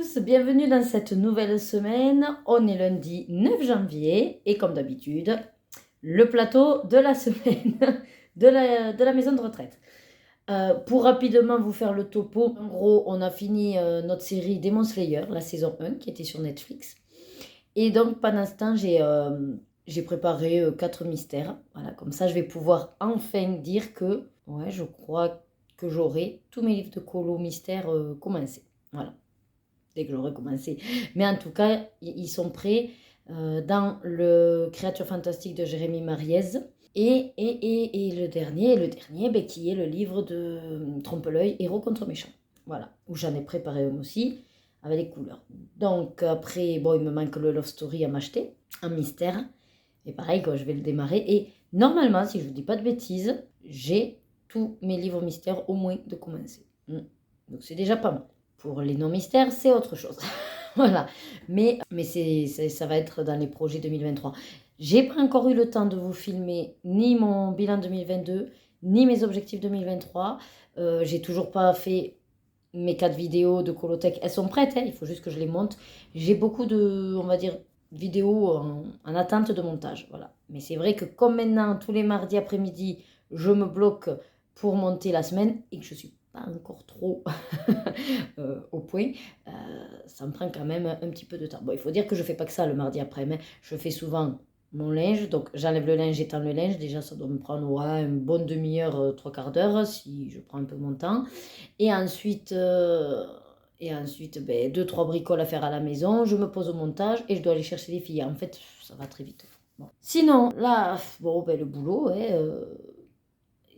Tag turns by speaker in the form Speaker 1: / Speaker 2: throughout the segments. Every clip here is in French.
Speaker 1: tous, bienvenue dans cette nouvelle semaine. On est lundi 9 janvier et comme d'habitude, le plateau de la semaine de la maison de retraite. Pour rapidement vous faire le topo, en gros, on a fini notre série Demon Slayer, la saison 1 qui était sur Netflix. Et donc pendant ce temps, j'ai préparé 4 mystères. Voilà, comme ça, je vais pouvoir enfin dire que, ouais, je crois que j'aurai tous mes livres de colo mystères commencés. Voilà, dès que j'aurai commencé. Mais en tout cas, ils sont prêts dans le Créature fantastique de Jérémy Mariez. Et le dernier ben, qui est le livre de Trompe-l'œil, Héros contre méchant. Voilà, où j'en ai préparé un aussi, avec les couleurs. Donc après, bon, il me manque le Love Story à m'acheter, un mystère. Et pareil, quoi, je vais le démarrer. Et normalement, si je ne vous dis pas de bêtises, j'ai tous mes livres mystères au moins de commencer. Donc c'est déjà pas mal. Pour les non-mystères, c'est autre chose. Voilà. Mais ça va être dans les projets 2023. J'ai pas encore eu le temps de vous filmer ni mon bilan 2022, ni mes objectifs 2023. J'ai toujours pas fait mes 4 vidéos de Colothèque. Elles sont prêtes, hein, il faut juste que je les monte. J'ai beaucoup de, on va dire, vidéos en attente de montage. Voilà. Mais c'est vrai que comme maintenant, tous les mardis après-midi, je me bloque pour monter la semaine et que je suis pas encore trop au point, ça me prend quand même un petit peu de temps. Bon, il faut dire que je fais pas que ça le mardi après, mais je fais souvent mon linge, donc j'enlève le linge, j'étends le linge, déjà ça doit me prendre une bonne demi-heure, 3/4 d'heure, si je prends un peu mon temps, et ensuite, ben, 2-3 bricoles à faire à la maison, je me pose au montage, et je dois aller chercher les filles, en fait, ça va très vite. Bon. Sinon, là, bon, ben, le boulot,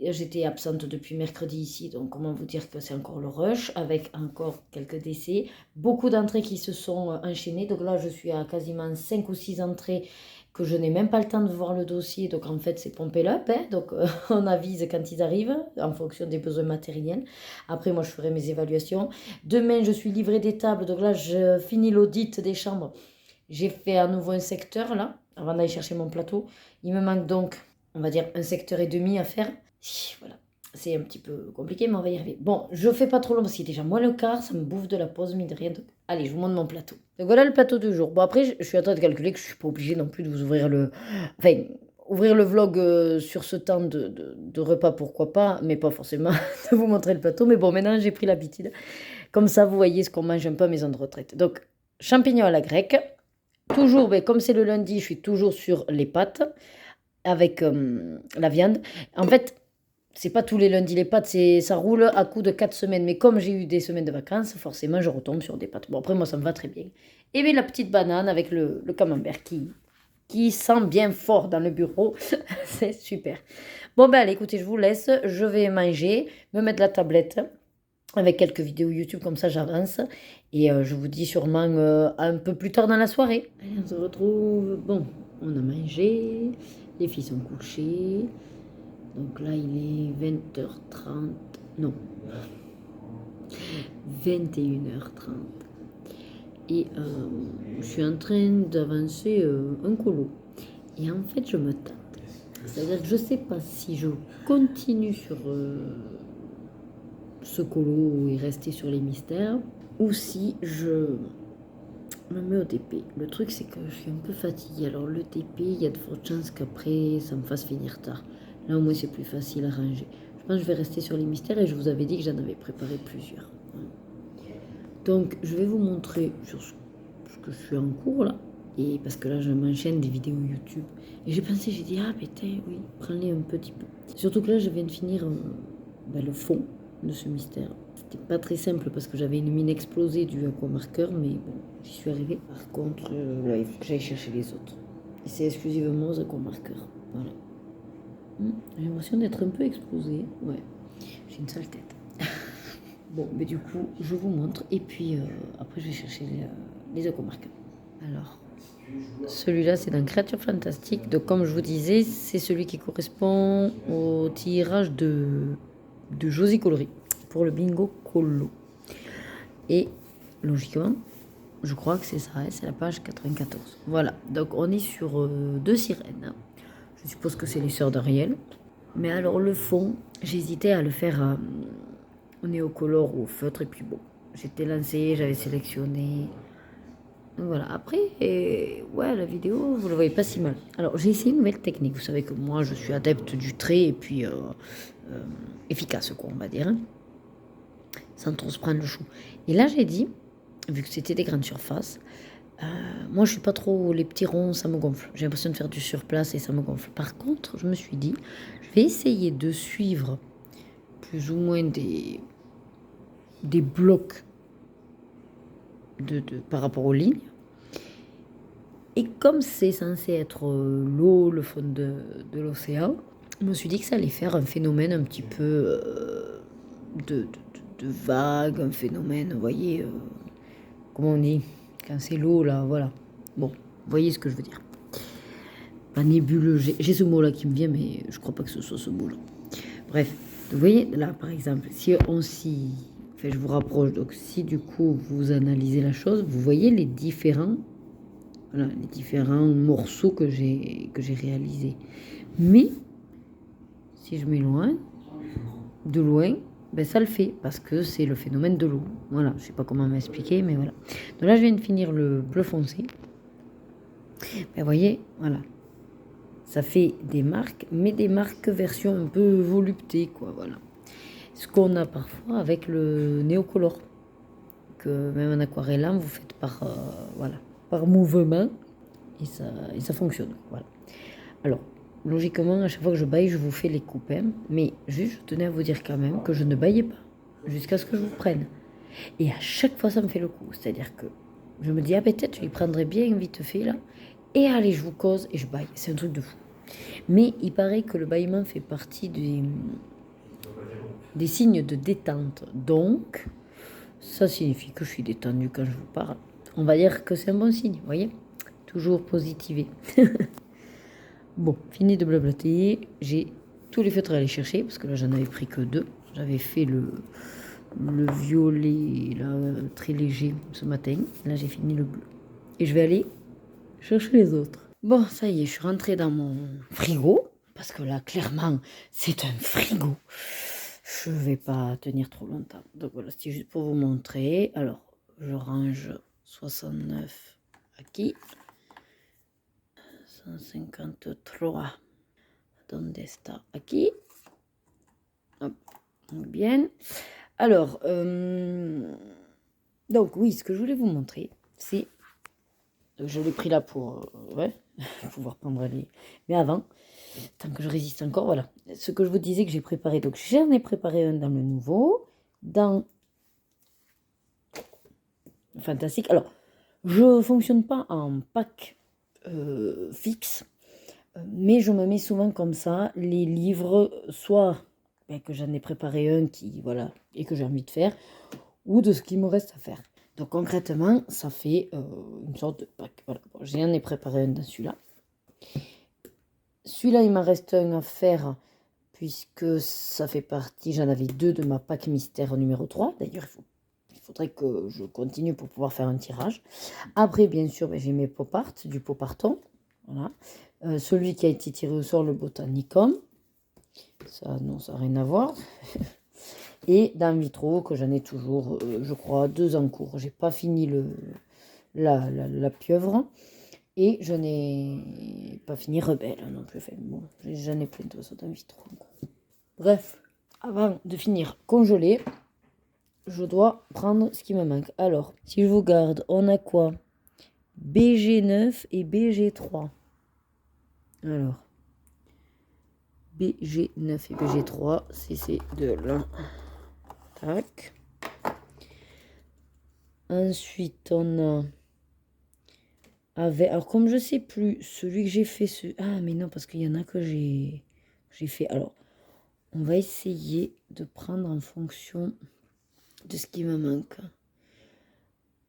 Speaker 1: j'étais absente depuis mercredi ici, donc comment vous dire que c'est encore le rush, avec encore quelques décès, beaucoup d'entrées qui se sont enchaînées, donc là je suis à quasiment 5 ou 6 entrées que je n'ai même pas le temps de voir le dossier, donc en fait c'est pompé up, hein, donc on avise quand ils arrivent, en fonction des besoins matériels. Après moi je ferai mes évaluations. Demain je suis livrée des tables, donc là je finis l'audit des chambres. J'ai fait à nouveau un secteur là, avant d'aller chercher mon plateau. Il me manque donc, on va dire, 1,5 secteur à faire. Voilà, c'est un petit peu compliqué, mais on va y arriver. Bon, je fais pas trop long parce qu'il est déjà moins le quart, ça me bouffe de la pause, mine de rien. Donc, allez, je vous montre mon plateau. Donc voilà le plateau du jour. Bon, après, je suis en train de calculer que je suis pas obligée non plus de vous ouvrir le. Enfin, ouvrir le vlog sur ce temps de repas, pourquoi pas, mais pas forcément de vous montrer le plateau. Mais bon, maintenant j'ai pris l'habitude. Comme ça, vous voyez ce qu'on mange un peu à maison de retraite. Donc, champignons à la grecque. Toujours, ben, comme c'est le lundi, je suis toujours sur les pâtes avec la viande. En fait, c'est pas tous les lundis les pâtes, ça roule à coup de 4 semaines. Mais comme j'ai eu des semaines de vacances, forcément, je retombe sur des pâtes. Bon, après, moi, ça me va très bien. Et bien, la petite banane avec le camembert qui sent bien fort dans le bureau. C'est super. Bon, ben, allez, écoutez, je vous laisse. Je vais manger, me mettre la tablette avec quelques vidéos YouTube, comme ça, j'avance. Et je vous dis sûrement un peu plus tard dans la soirée. Allez, on se retrouve. Bon, on a mangé. Les filles sont couchées. Donc là, il est 20h30. Non. 21h30. Et je suis en train d'avancer un colo. Et en fait, je me tâte. C'est-à-dire que je ne sais pas si je continue sur ce colo et rester sur les mystères, ou si je me mets au TP. Le truc, c'est que je suis un peu fatiguée. Alors le TP, il y a de fortes chances qu'après, ça me fasse finir tard. Là, au moins, c'est plus facile à ranger. Je pense que je vais rester sur les mystères et je vous avais dit que j'en avais préparé plusieurs. Donc, je vais vous montrer sur ce que je suis en cours, là. Et parce que là, je m'enchaîne des vidéos YouTube. Et j'ai pensé, j'ai dit, ah putain, oui, prends-les un petit peu. Surtout que là, je viens de finir le fond de ce mystère. C'était pas très simple parce que j'avais une mine explosée du aquamarqueur, mais bon, j'y suis arrivée. Par contre, là, il faut que j'aille chercher les autres. Et c'est exclusivement aux aquamarqueurs. Voilà. J'ai l'impression d'être un peu explosée. Ouais, j'ai une sale tête. Bon, mais du coup, je vous montre. Et puis, après, je vais chercher les aquamarqueurs. Alors, celui-là, c'est d'un Créature fantastique. Donc, comme je vous disais, c'est celui qui correspond au tirage de Josie Coloris pour le bingo colo. Et logiquement, je crois que c'est ça, c'est la page 94. Voilà, donc on est sur 2 sirènes. Je suppose que c'est les sœurs d'Ariel. Mais alors le fond, j'hésitais à le faire au néocolore ou au feutre, et puis bon, j'étais lancée, j'avais sélectionné. Donc voilà, après, ouais, la vidéo, vous ne la voyez pas si mal. Alors, j'ai essayé une nouvelle technique. Vous savez que moi, je suis adepte du trait et puis efficace, quoi, on va dire, hein, sans trop se prendre le chou. Et là, j'ai dit, vu que c'était des grandes surfaces, moi, je suis pas trop les petits ronds, ça me gonfle. J'ai l'impression de faire du surplace et ça me gonfle. Par contre, je me suis dit, je vais essayer de suivre plus ou moins des blocs par rapport aux lignes. Et comme c'est censé être l'eau, le fond de l'océan, je me suis dit que ça allait faire un phénomène un petit peu de vague, un phénomène, vous voyez, comment on dit, quand c'est l'eau là, voilà. Bon, vous voyez ce que je veux dire. Pas nébuleux, j'ai ce mot là qui me vient, mais je crois pas que ce soit ce mot là. Bref, vous voyez là par exemple, si on s'y. Enfin, je vous rapproche, donc si du coup vous analysez la chose, vous voyez les différents morceaux que j'ai réalisés. Mais si je m'éloigne de loin, ben ça le fait parce que c'est le phénomène de l'eau. Voilà, je sais pas comment m'expliquer, mais voilà. Donc là, je viens de finir le bleu foncé. Ben, vous voyez, voilà. Ça fait des marques, mais des marques version un peu volupté, quoi, voilà. Ce qu'on a parfois avec le néocolor, que même en aquarellant, vous faites voilà, par mouvement, et ça fonctionne, voilà. Alors, logiquement, à chaque fois que je baille, je vous fais les coupes, hein, mais juste, je tenais à vous dire quand même que je ne baillais pas jusqu'à ce que je vous prenne. Et à chaque fois, ça me fait le coup, c'est-à-dire que je me dis, ah peut-être, je les prendrais bien vite fait, là, et allez, je vous cause, et je baille, c'est un truc de fou. Mais il paraît que le bâillement fait partie des signes de détente. Donc, ça signifie que je suis détendue quand je vous parle. On va dire que c'est un bon signe, vous voyez. Toujours positiver. Bon, fini de blablater. J'ai tous les feutres à aller chercher, parce que là, j'en avais pris que 2. J'avais fait le violet, là, très léger, ce matin. Là, j'ai fini le bleu. Et je vais aller chercher les autres. Bon, ça y est, je suis rentrée dans mon frigo. Parce que là, clairement, c'est un frigo. Je vais pas tenir trop longtemps. Donc voilà, c'est juste pour vous montrer. Alors, je range 69 aquí. 153. Donde está aquí? Hop, bien. Alors, donc oui, ce que je voulais vous montrer, c'est... Je l'ai pris là pour ouais, pouvoir prendre les... Mais avant, tant que je résiste encore, voilà. Ce que je vous disais que j'ai préparé. Donc, j'en ai préparé un dans le nouveau. Dans Fantastique. Alors, je ne fonctionne pas en pack fixe. Mais je me mets souvent comme ça les livres, soit que j'en ai préparé un qui, voilà, et que j'ai envie de faire, ou de ce qui me reste à faire. Donc concrètement, ça fait une sorte de pack. Voilà. Bon, j'en ai préparé un dans celui-là. Celui-là, il m'en reste un à faire, puisque ça fait partie, j'en avais 2 de ma pack mystère numéro 3. D'ailleurs, il faudrait que je continue pour pouvoir faire un tirage. Après, bien sûr, j'ai mes pop art, du pop arton. Voilà. Celui qui a été tiré au sort, le Botanicum. Ça, non, ça n'a rien à voir. Et dans Vitro, que j'en ai toujours, je crois, 2 en cours. J'ai pas fini la pieuvre. Et je n'ai pas fini Rebelle non plus. Enfin, bon, j'en ai plein de choses dans Vitro. Bref, avant de finir congelé, je dois prendre ce qui me manque. Alors, si je vous garde, on a quoi? BG9 et BG3. Alors, BG9 et BG3, c'est ces deux-là. Tac. Ensuite, on a... Alors, comme je sais plus, celui que j'ai fait... Ah, mais non, parce qu'il y en a que j'ai fait. Alors, on va essayer de prendre en fonction de ce qui me manque.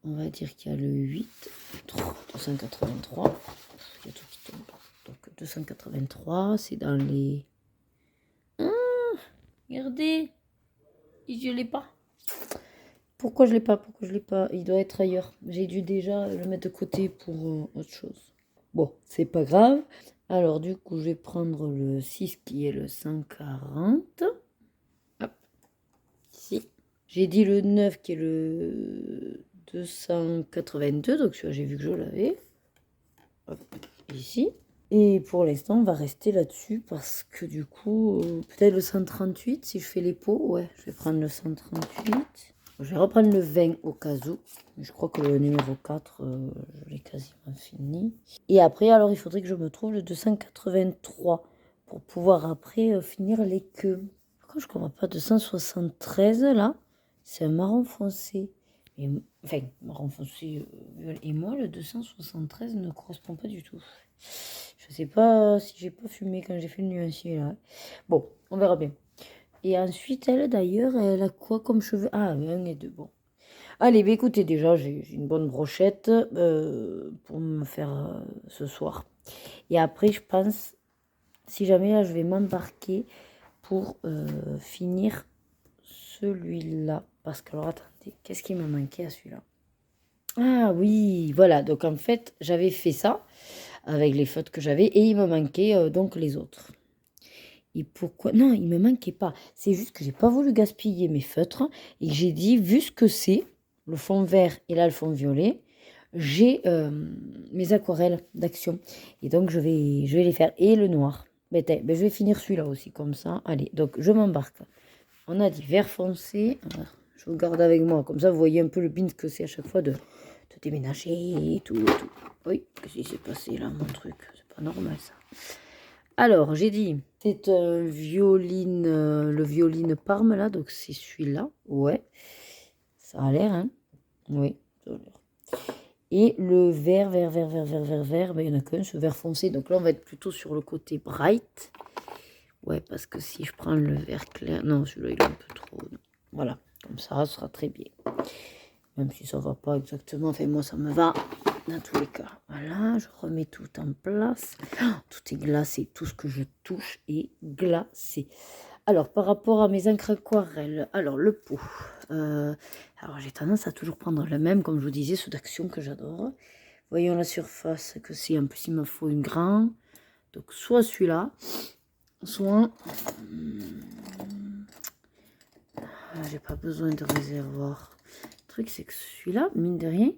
Speaker 1: On va dire qu'il y a le 8, 283. Il y a tout qui tombe. Donc, 283, c'est dans les... Ah, regardez, je ne l'ai pas. Pourquoi je l'ai pas? Il doit être ailleurs. J'ai dû déjà le mettre de côté pour autre chose. Bon, c'est pas grave. Alors, du coup, je vais prendre le 6 qui est le 140. Hop, ici. J'ai dit le 9 qui est le 282, donc celui-là j'ai vu que je l'avais. Hop, ici. Et pour l'instant, on va rester là-dessus parce que du coup, peut-être le 138 si je fais les pots. Ouais, je vais prendre le 138. Je vais reprendre le 20 au cas où. Je crois que le numéro 4, je l'ai quasiment fini. Et après, alors, il faudrait que je me trouve le 283 pour pouvoir après finir les queues. Pourquoi je ne comprends pas 273 là? C'est un marron foncé. Et, enfin, marron foncé. Et moi, le 273 ne correspond pas du tout. Je sais pas si j'ai pas fumé quand j'ai fait le nuancier là. Bon, on verra bien. Et ensuite, elle d'ailleurs, elle a quoi comme cheveux? Ah, 1 et 2, bon. Allez, bah, écoutez, déjà, j'ai une bonne brochette pour me faire ce soir. Et après, je pense, si jamais là, je vais m'embarquer pour finir celui-là. Parce que, alors, attendez, qu'est-ce qui m'a manqué à celui-là? Ah oui, voilà. Donc, en fait, j'avais fait ça avec les feutres que j'avais et il me manquait donc les autres. Et pourquoi? Non, il me manquait pas. C'est juste que j'ai pas voulu gaspiller mes feutres et que j'ai dit, vu ce que c'est, le fond vert et là le fond violet, j'ai mes aquarelles d'action. Et donc je vais les faire. Et le noir. Ben, je vais finir celui-là aussi, comme ça. Allez, donc je m'embarque. On a dit vert foncé. Alors, je vous garde avec moi. Comme ça, vous voyez un peu le bint que c'est à chaque fois de déménager et tout, et tout. Oui, qu'est-ce qui s'est passé là, mon truc? C'est pas normal ça. Alors, j'ai dit, c'est un violine, le violine Parme là, donc c'est celui-là. Ouais, ça a l'air, hein? Oui, ça a l'air. Et le vert, ben, il n'y en a qu'un, ce vert foncé. Donc là, on va être plutôt sur le côté bright. Ouais, parce que si je prends le vert clair, non, celui-là, il est un peu trop. Non. Voilà, comme ça sera très bien. Même si ça ne va pas exactement, enfin, moi, ça me va. Dans tous les cas, voilà, je remets tout en place. Oh, tout est glacé, tout ce que je touche est glacé. Alors, par rapport à mes encres aquarelles, alors le pot. Alors, j'ai tendance à toujours prendre le même, comme je vous disais, ceux d'action que j'adore. Voyons la surface que c'est. En plus, il me faut une grande. Donc, soit celui-là, soit... j'ai pas besoin de réservoir. Le truc, c'est que celui-là, mine de rien,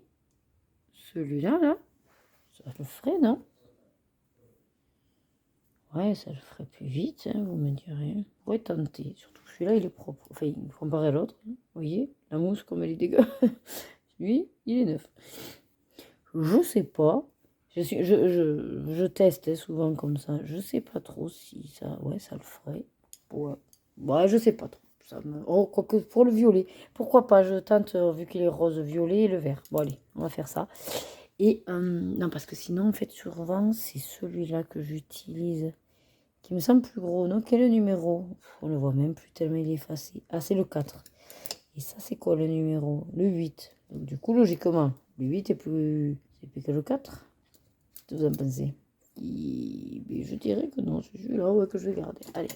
Speaker 1: celui-là, là, ça le ferait, non? Ouais, ça le ferait plus vite, hein, vous me direz. On pourrait tenter. Surtout que celui-là, il est propre. Enfin, comparé à l'autre, hein, vous voyez, la mousse, comme elle est dégueu. Lui, il est neuf. Je sais pas. Je teste hein, souvent comme ça. Je sais pas trop si ça... Ouais, ça le ferait. Ouais, je sais pas trop. Oh, quoique pour le violet. Pourquoi pas, je tente, vu qu'il est rose, violet et le vert. Bon, allez, on va faire ça. Et, non, parce que sinon, en fait, souvent, c'est celui-là que j'utilise, qui me semble plus gros. Non, quel est le numéro? On le voit même plus tellement il est effacé. Ah, c'est le 4. Et ça, c'est quoi le numéro? Le 8. Donc, du coup, logiquement, le 8 est plus... C'est plus que le 4. Qu'est-ce que vous en pensez? Je dirais que non, c'est celui-là ouais, que je vais garder. Allez.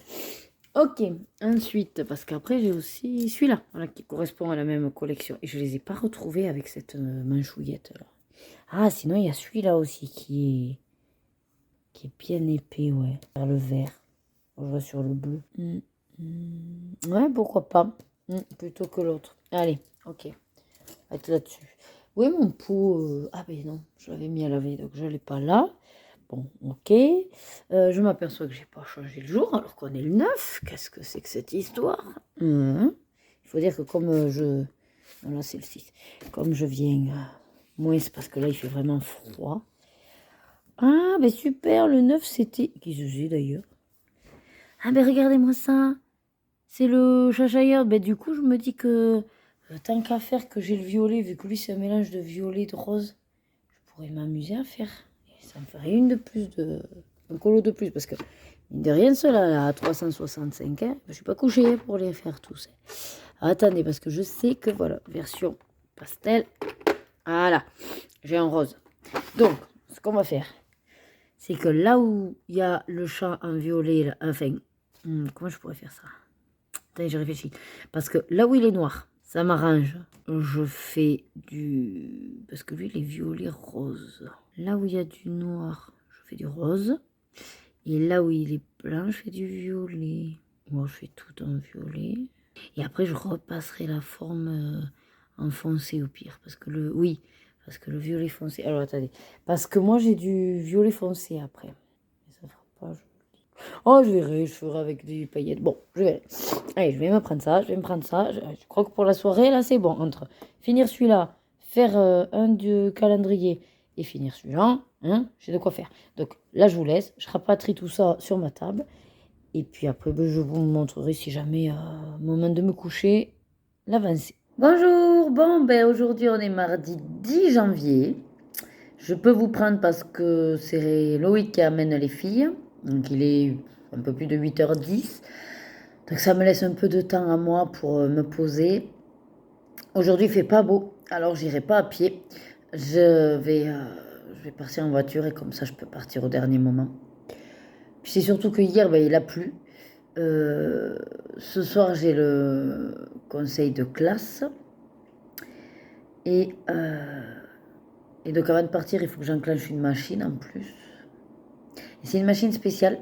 Speaker 1: Ok, ensuite, parce qu'après j'ai aussi celui-là, voilà, qui correspond à la même collection. Et je ne les ai pas retrouvés avec cette manchouillette là. Ah, sinon il y a celui-là aussi qui est bien épais, ouais. Vers le vert. On voit sur le bleu. Ouais, pourquoi pas. Plutôt que l'autre. Allez, ok. On va être là-dessus. Où est mon pot? Ah ben non, je l'avais mis à laver, donc je ne l'ai pas là. Bon, ok. Je m'aperçois que j'ai pas changé le jour alors qu'on est le 9. Qu'est-ce que c'est que cette histoire? Il faut dire que comme je... Non, là, c'est le 6. Comme je viens moins, c'est parce que là, il fait vraiment froid. Ah, ben super, le 9, c'était... Qui se faisait d'ailleurs? Ah, ben regardez-moi ça. C'est le chachailleur. Ben du coup, je me dis que tant qu'à faire que j'ai le violet, vu que lui, c'est un mélange de violet et de rose, je pourrais m'amuser à faire. Et ça me ferait une de plus de... Un colo de plus, parce que, mine de rien, ceux-là, à 365, hein, je suis pas couchée pour les faire tous. Attendez, parce que je sais que, voilà, version pastel, voilà, j'ai un rose. Donc, ce qu'on va faire, c'est que là où il y a le chat en violet, là, enfin, comment je pourrais faire ça? Attendez, je réfléchis. Parce que là où il est noir, ça m'arrange. Je fais du... Parce que lui, il est violet rose. Là où il y a du noir, je fais du rose. Et là où il est blanc, je fais du violet. Moi, je fais tout en violet. Et après, je repasserai la forme en foncé au pire. Parce que le violet foncé. Alors, attendez. Parce que moi, j'ai du violet foncé après. Mais ça fera pas joli. Oh, je verrai, je ferai avec des paillettes. Bon, je verrai. Allez, je vais me prendre ça, Je crois que pour la soirée, là, c'est bon. Entre finir celui-là, faire un du calendrier et finir celui-là, hein, j'ai de quoi faire. Donc là, je vous laisse. Je rapatrie tout ça sur ma table. Et puis après, ben, je vous montrerai si jamais, moment de me coucher, l'avancée. Bonjour, bon, ben aujourd'hui, on est mardi 10 janvier. Je peux vous prendre parce que c'est Loïc qui amène les filles. Donc il est un peu plus de 8h10. Donc ça me laisse un peu de temps à moi pour me poser. Aujourd'hui il fait pas beau, alors j'irai pas à pied. Je vais partir en voiture et comme ça je peux partir au dernier moment. Puis c'est surtout que hier ben, il a plu. Ce soir j'ai le conseil de classe. Et, et donc avant de partir il faut que j'enclenche une machine en plus. Et c'est une machine spéciale.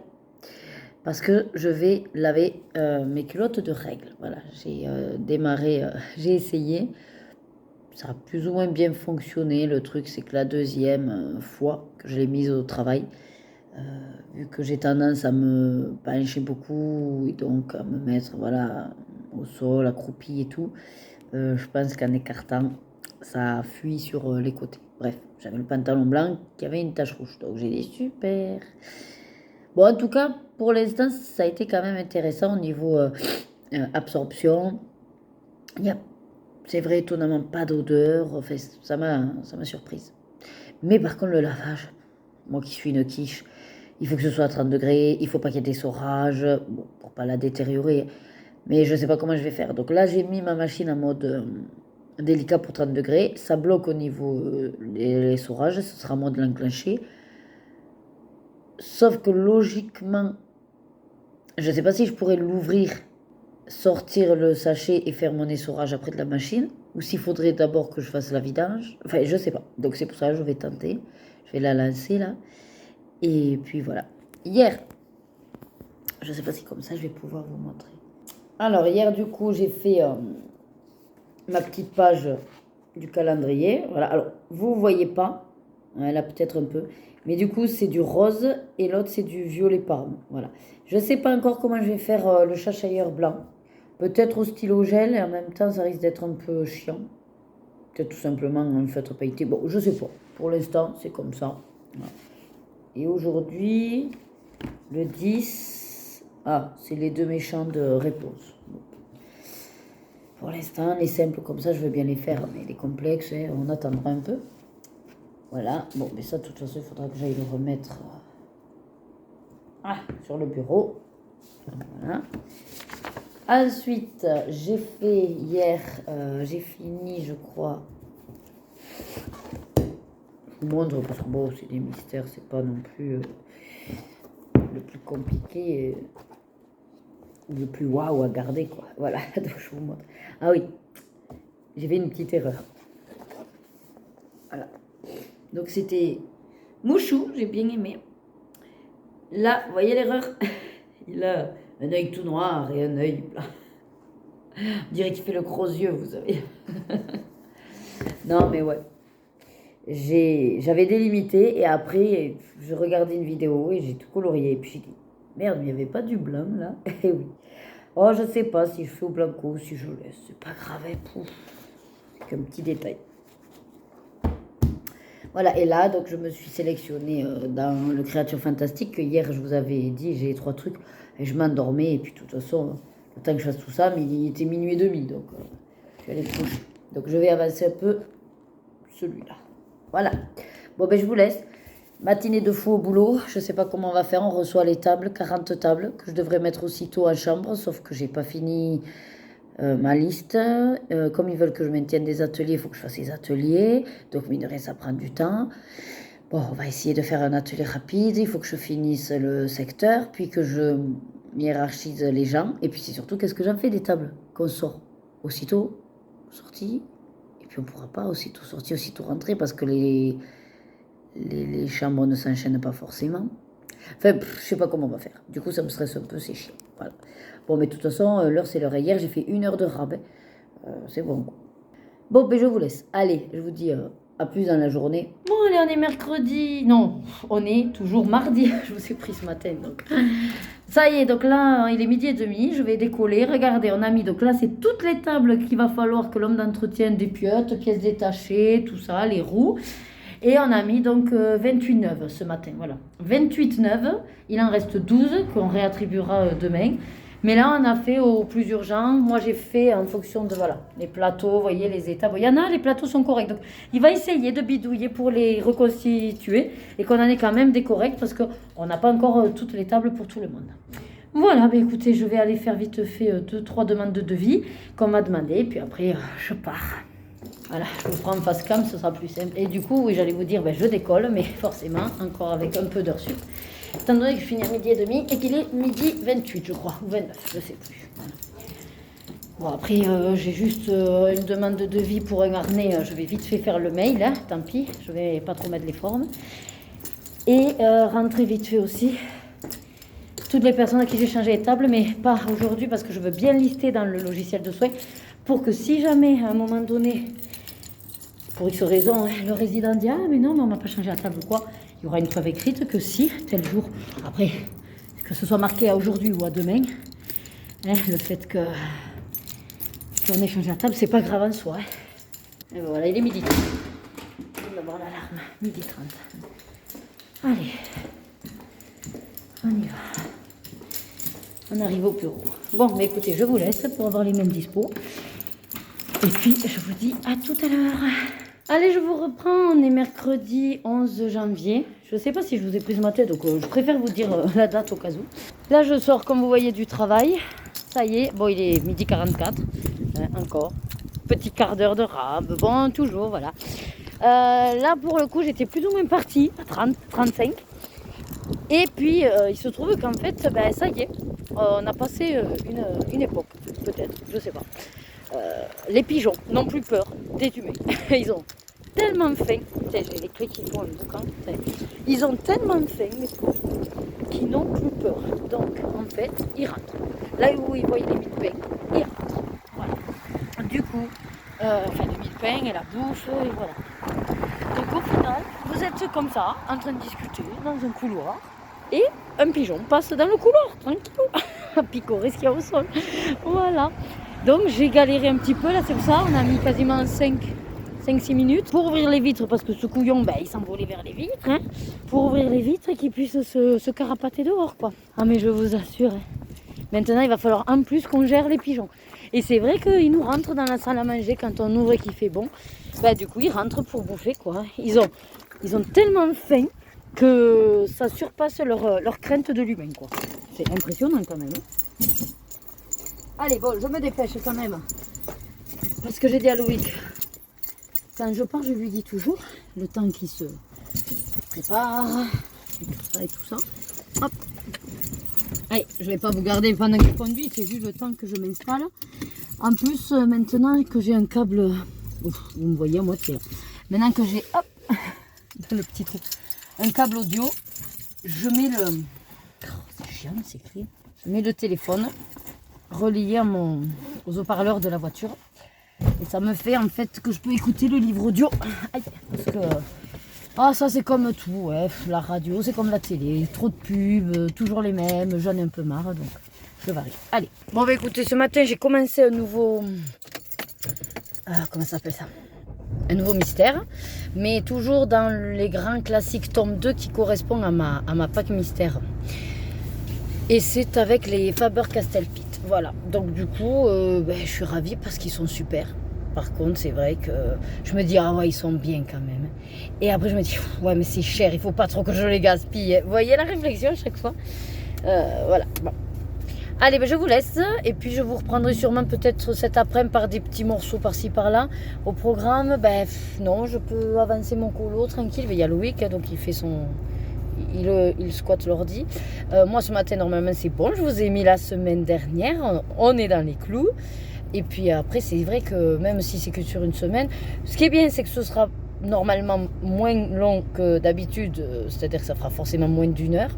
Speaker 1: Parce que je vais laver mes culottes de règles. Voilà, j'ai démarré, j'ai essayé. Ça a plus ou moins bien fonctionné. Le truc, c'est que la deuxième fois que je l'ai mise au travail, vu que j'ai tendance à me pencher beaucoup et donc à me mettre voilà, au sol, accroupi et tout, je pense qu'en écartant, ça fuit sur les côtés. Bref, j'avais le pantalon blanc qui avait une tache rouge. Donc j'ai dit super. Bon, en tout cas, pour l'instant, ça a été quand même intéressant au niveau absorption. Il y a, c'est vrai, étonnamment pas d'odeur. Enfin, ça m'a surprise. Mais par contre, le lavage, moi qui suis une quiche, il faut que ce soit à 30 degrés, il faut pas qu'il y ait d'essorage, bon, pour pas la détériorer. Mais je sais pas comment je vais faire. Donc là, j'ai mis ma machine en mode délicat pour 30 degrés. Ça bloque au niveau l'essorage, ce sera à moi de l'enclencher. Sauf que logiquement, je ne sais pas si je pourrais l'ouvrir, sortir le sachet et faire mon essorage après de la machine, ou s'il faudrait d'abord que je fasse la vidange. Enfin, je ne sais pas. Donc c'est pour ça que je vais tenter. Je vais la lancer là. Et puis voilà. Hier, je ne sais pas si comme ça je vais pouvoir vous montrer. Alors hier du coup j'ai fait ma petite page du calendrier. Voilà. Alors vous ne voyez pas. Là peut-être un peu. Mais du coup, c'est du rose et l'autre, c'est du violet parme. Voilà. Je ne sais pas encore comment je vais faire le chachailleur blanc. Peut-être au stylo gel et en même temps, ça risque d'être un peu chiant. Peut-être tout simplement un feutre pailleté. Bon, je ne sais pas. Pour l'instant, c'est comme ça. Voilà. Et aujourd'hui, le 10... Ah, c'est les deux méchants de réponse. Bon. Pour l'instant, les simples comme ça, je veux bien les faire. Mais les complexes, on attendra un peu. Voilà, bon, mais ça, de toute façon, il faudra que j'aille le remettre sur le bureau. Voilà. Ensuite, j'ai fait hier, j'ai fini, je crois. Je vous montre, parce que bon, c'est des mystères, c'est pas non plus le plus compliqué, le plus waouh à garder, quoi. Voilà, donc je vous montre. Ah oui, j'ai fait une petite erreur. Voilà. Donc c'était Mouchou, j'ai bien aimé. Là, vous voyez l'erreur? Il a un œil tout noir et un œil blanc. On dirait qu'il fait le gros yeux, vous savez. Non, mais ouais. J'avais délimité et après, je regardais une vidéo et j'ai tout colorié. Et puis j'ai dit, merde, il n'y avait pas du blanc là. Eh oui. Oh, je sais pas si je fais au blanco ou si je laisse. C'est pas grave, pouf. Qu'un petit détail. Voilà, et là, donc je me suis sélectionnée dans le Créature Fantastique, que hier je vous avais dit, j'ai 3 trucs, et je m'endormais, et puis de toute façon, le temps que je fasse tout ça, mais il était minuit et demi, donc je suis allée me coucher. Donc je vais avancer un peu celui-là. Voilà. Bon, ben je vous laisse. Matinée de fou au boulot, je sais pas comment on va faire, on reçoit les tables, 40 tables, que je devrais mettre aussitôt en chambre, sauf que j'ai pas fini ma liste. Comme ils veulent que je maintienne des ateliers, il faut que je fasse les ateliers. Donc, mine de rien, ça prend du temps. Bon, on va essayer de faire un atelier rapide. Il faut que je finisse le secteur, puis que je hiérarchise les gens. Et puis, c'est surtout, qu'est-ce que j'en fais des tables qu'on sort aussitôt sorti. Et puis, on ne pourra pas aussitôt sortir, aussitôt rentrer, parce que les chambres ne s'enchaînent pas forcément. Enfin, je sais pas comment on va faire. Du coup, ça me stresse un peu, c'est chiant. Voilà. Bon, mais de toute façon, l'heure, c'est l'heure. Hier, j'ai fait 1 heure de rab. C'est bon. Bon, ben je vous laisse. Allez, je vous dis à plus dans la journée. Bon, allez, on est mercredi. Non, on est toujours mardi. Je vous ai pris ce matin, donc. Ça y est, donc là, il est 12h30. Je vais décoller. Regardez, on a mis, donc là, c'est toutes les tables qu'il va falloir que l'homme d'entretien dépiote, pièces détachées, tout ça, les roues. Et on a mis donc 28 neuves ce matin, voilà. 28 neuves, il en reste 12 qu'on réattribuera demain. Mais là, on a fait au plus urgent. Moi, j'ai fait en fonction de, voilà, les plateaux, vous voyez, les états. Bon, il y en a, les plateaux sont corrects. Donc, il va essayer de bidouiller pour les reconstituer et qu'on en ait quand même des corrects parce qu'on n'a pas encore toutes les tables pour tout le monde. Voilà, ben écoutez, je vais aller faire vite fait 2-3 demandes de devis qu'on m'a demandé. Puis après, je pars. Voilà, je vous prends en face cam, ce sera plus simple. Et du coup, oui, j'allais vous dire, ben, je décolle, mais forcément, encore avec un peu d'heures sup. Étant donné que je finis à 12h30 et qu'il est 12h28, je crois, ou 29, je sais plus. Voilà. Bon, après, j'ai juste une demande de devis pour un harnais. Je vais vite fait faire le mail, hein, tant pis, je vais pas trop mettre les formes. Et rentrer vite fait aussi toutes les personnes à qui j'ai changé les tables, mais pas aujourd'hui parce que je veux bien lister dans le logiciel de soins pour que si jamais, à un moment donné, pour X raison, hein, le résident dit « Ah, mais non, mais on m'a pas changé la table ou quoi », il y aura une preuve écrite que si, tel jour, après, que ce soit marqué à aujourd'hui ou à demain, hein, le fait qu'on ait changé la table, c'est pas grave en soi. Hein. Et ben voilà, il est 12h30. On va voir l'alarme, 12h30. Allez, on y va. On arrive au bureau. Bon, mais écoutez, je vous laisse pour avoir les mêmes dispos. Et puis, je vous dis à tout à l'heure. Allez, je vous reprends. On est mercredi 11 janvier. Je ne sais pas si je vous ai pris ce matin, donc je préfère vous dire la date au cas où. Là, je sors, comme vous voyez, du travail. Ça y est, bon, il est 12h44. Encore. Petit quart d'heure de rab. Bon, toujours, voilà. Là, pour le coup, j'étais plus ou moins partie à 30, 35. Et puis, il se trouve qu'en fait, ben, ça y est, on a passé une époque, peut-être, je sais pas. Les pigeons n'ont plus peur des humains. Ils ont tellement faim. J'ai les clés qui font un boucan. Ils ont tellement faim, les pauvres, qu'ils n'ont plus peur. Donc, en fait, ils rentrent. Là où ils voient les mille pains, ils rentrent. Voilà. Du coup, les mille pains et la bouffe, et voilà. Donc, au final, vous êtes comme ça, en train de discuter dans un couloir. Et un pigeon passe dans le couloir, tranquille, à picorer ce qu'il y a au sol. Voilà. Donc j'ai galéré un petit peu, là c'est pour ça, on a mis quasiment 5-6 minutes pour ouvrir les vitres, parce que ce couillon, ben, il s'envolait vers les vitres, hein, pour ouvrir les vitres et qu'il puisse se carapater dehors, quoi. Ah mais je vous assure, hein, maintenant il va falloir en plus qu'on gère les pigeons. Et c'est vrai qu'ils nous rentrent dans la salle à manger quand on ouvre et qu'il fait bon. Ben, du coup ils rentrent pour bouffer, quoi. Ils ont tellement faim que ça surpasse leur crainte de l'humain, quoi. C'est impressionnant quand même. Hein. Allez, bon, je me dépêche quand même. Parce que j'ai dit à Loïc, quand je pars, je lui dis toujours, le temps qu'il se prépare, et tout ça. Hop. Allez, je ne vais pas vous garder pendant qu'il conduit, c'est juste le temps que je m'installe. En plus, maintenant que j'ai un câble, ouf, vous me voyez à moitié. Maintenant que j'ai, hop, dans le petit trou, un câble audio, je mets le... Oh, c'est chiant, c'est écrit. Je mets le téléphone relié aux haut-parleurs de la voiture. Et ça me fait en fait que je peux écouter le livre audio. Aïe, parce que ça c'est comme tout, ouais. La radio c'est comme la télé, trop de pubs, toujours les mêmes, j'en ai un peu marre, donc je varie. Allez, bon bah écoutez, ce matin j'ai commencé un nouveau... comment ça s'appelle ça? Un nouveau mystère, mais toujours dans les grands classiques tome 2 qui correspond à ma Pâques mystère. Et c'est avec les Faber-Castell-Pitt. Voilà, donc du coup, je suis ravie parce qu'ils sont super. Par contre, c'est vrai que je me dis, ah ouais, ils sont bien quand même. Et après, je me dis, ouais, mais c'est cher, il faut pas trop que je les gaspille. Vous voyez la réflexion à chaque fois. Voilà, bon. Allez, je vous laisse. Et puis, je vous reprendrai sûrement peut-être cet après-midi par des petits morceaux par-ci, par-là. Au programme, non, je peux avancer mon colo tranquille. Il y a Loïc, donc il fait son... Il squatte l'ordi. Moi, ce matin, normalement, c'est bon. Je vous ai mis la semaine dernière. On est dans les clous. Et puis après, c'est vrai que même si c'est que sur une semaine, ce qui est bien, c'est que ce sera normalement moins long que d'habitude, c'est-à-dire que ça fera forcément moins d'une heure.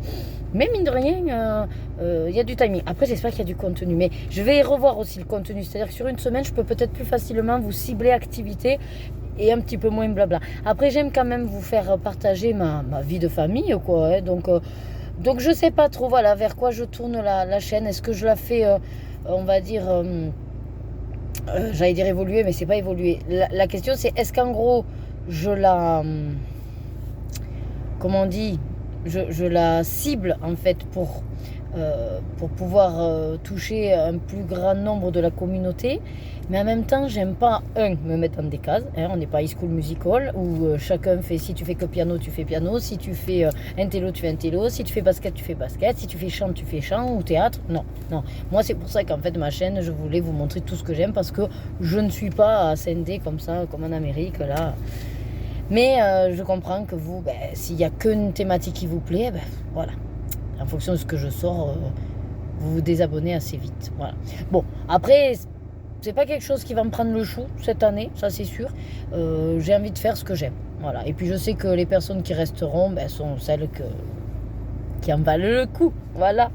Speaker 1: Mais mine de rien, il y a du timing. Après, j'espère qu'il y a du contenu. Mais je vais revoir aussi le contenu. C'est-à-dire que sur une semaine, je peux peut-être plus facilement vous cibler activité et un petit peu moins blabla. Après, j'aime quand même vous faire partager ma vie de famille, quoi. Hein. Donc je sais pas trop, voilà, vers quoi je tourne la chaîne. Est-ce que je la fais, on va dire, j'allais dire évoluer, mais c'est pas évoluer. La question, c'est est-ce qu'en gros, je la, comment on dit, je la cible en fait pour pouvoir toucher un plus grand nombre de la communauté. Mais en même temps, j'aime pas, me mettre dans des cases. Hein, on n'est pas High School Musical où chacun fait, si tu fais que piano, tu fais piano. Si tu fais un télo, tu fais un télo. Si tu fais basket, tu fais basket. Si tu fais chant, tu fais chant ou théâtre. Non, non. Moi, c'est pour ça qu'en fait, ma chaîne, je voulais vous montrer tout ce que j'aime parce que je ne suis pas scindée comme ça, comme en Amérique, là. Mais je comprends que vous, s'il n'y a qu'une thématique qui vous plaît, voilà. En fonction de ce que je sors, vous vous désabonnez assez vite. Voilà. Bon, après, c'est pas quelque chose qui va me prendre le chou cette année, ça c'est sûr. J'ai envie de faire ce que j'aime. Voilà. Et puis je sais que les personnes qui resteront sont celles qui en valent le coup. Voilà.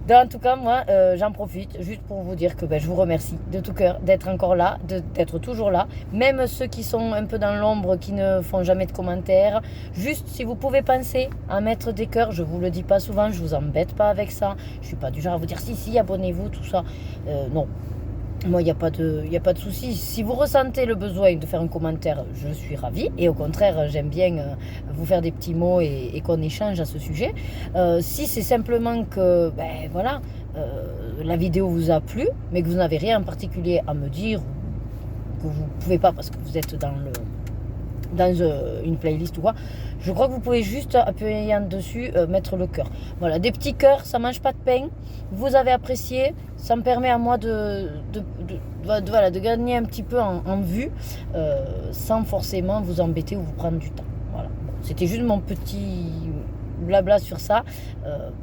Speaker 1: Donc, en tout cas, moi, j'en profite juste pour vous dire que je vous remercie de tout cœur d'être encore là, d'être toujours là. Même ceux qui sont un peu dans l'ombre, qui ne font jamais de commentaires. Juste, si vous pouvez penser à mettre des cœurs, je vous le dis pas souvent, je vous embête pas avec ça. Je suis pas du genre à vous dire si, abonnez-vous, tout ça. Non. Moi, il n'y a pas de souci. Si vous ressentez le besoin de faire un commentaire, je suis ravie. Et au contraire, j'aime bien vous faire des petits mots et qu'on échange à ce sujet. Si c'est simplement que, voilà, la vidéo vous a plu, mais que vous n'avez rien en particulier à me dire, ou que vous ne pouvez pas parce que vous êtes dans une playlist ou quoi, je crois que vous pouvez juste appuyer dessus, mettre le cœur. Voilà, des petits cœurs, ça mange pas de pain. Vous avez apprécié, ça me permet à moi de gagner un petit peu en vue, sans forcément vous embêter ou vous prendre du temps. Voilà. Bon, c'était juste mon petit blabla sur ça,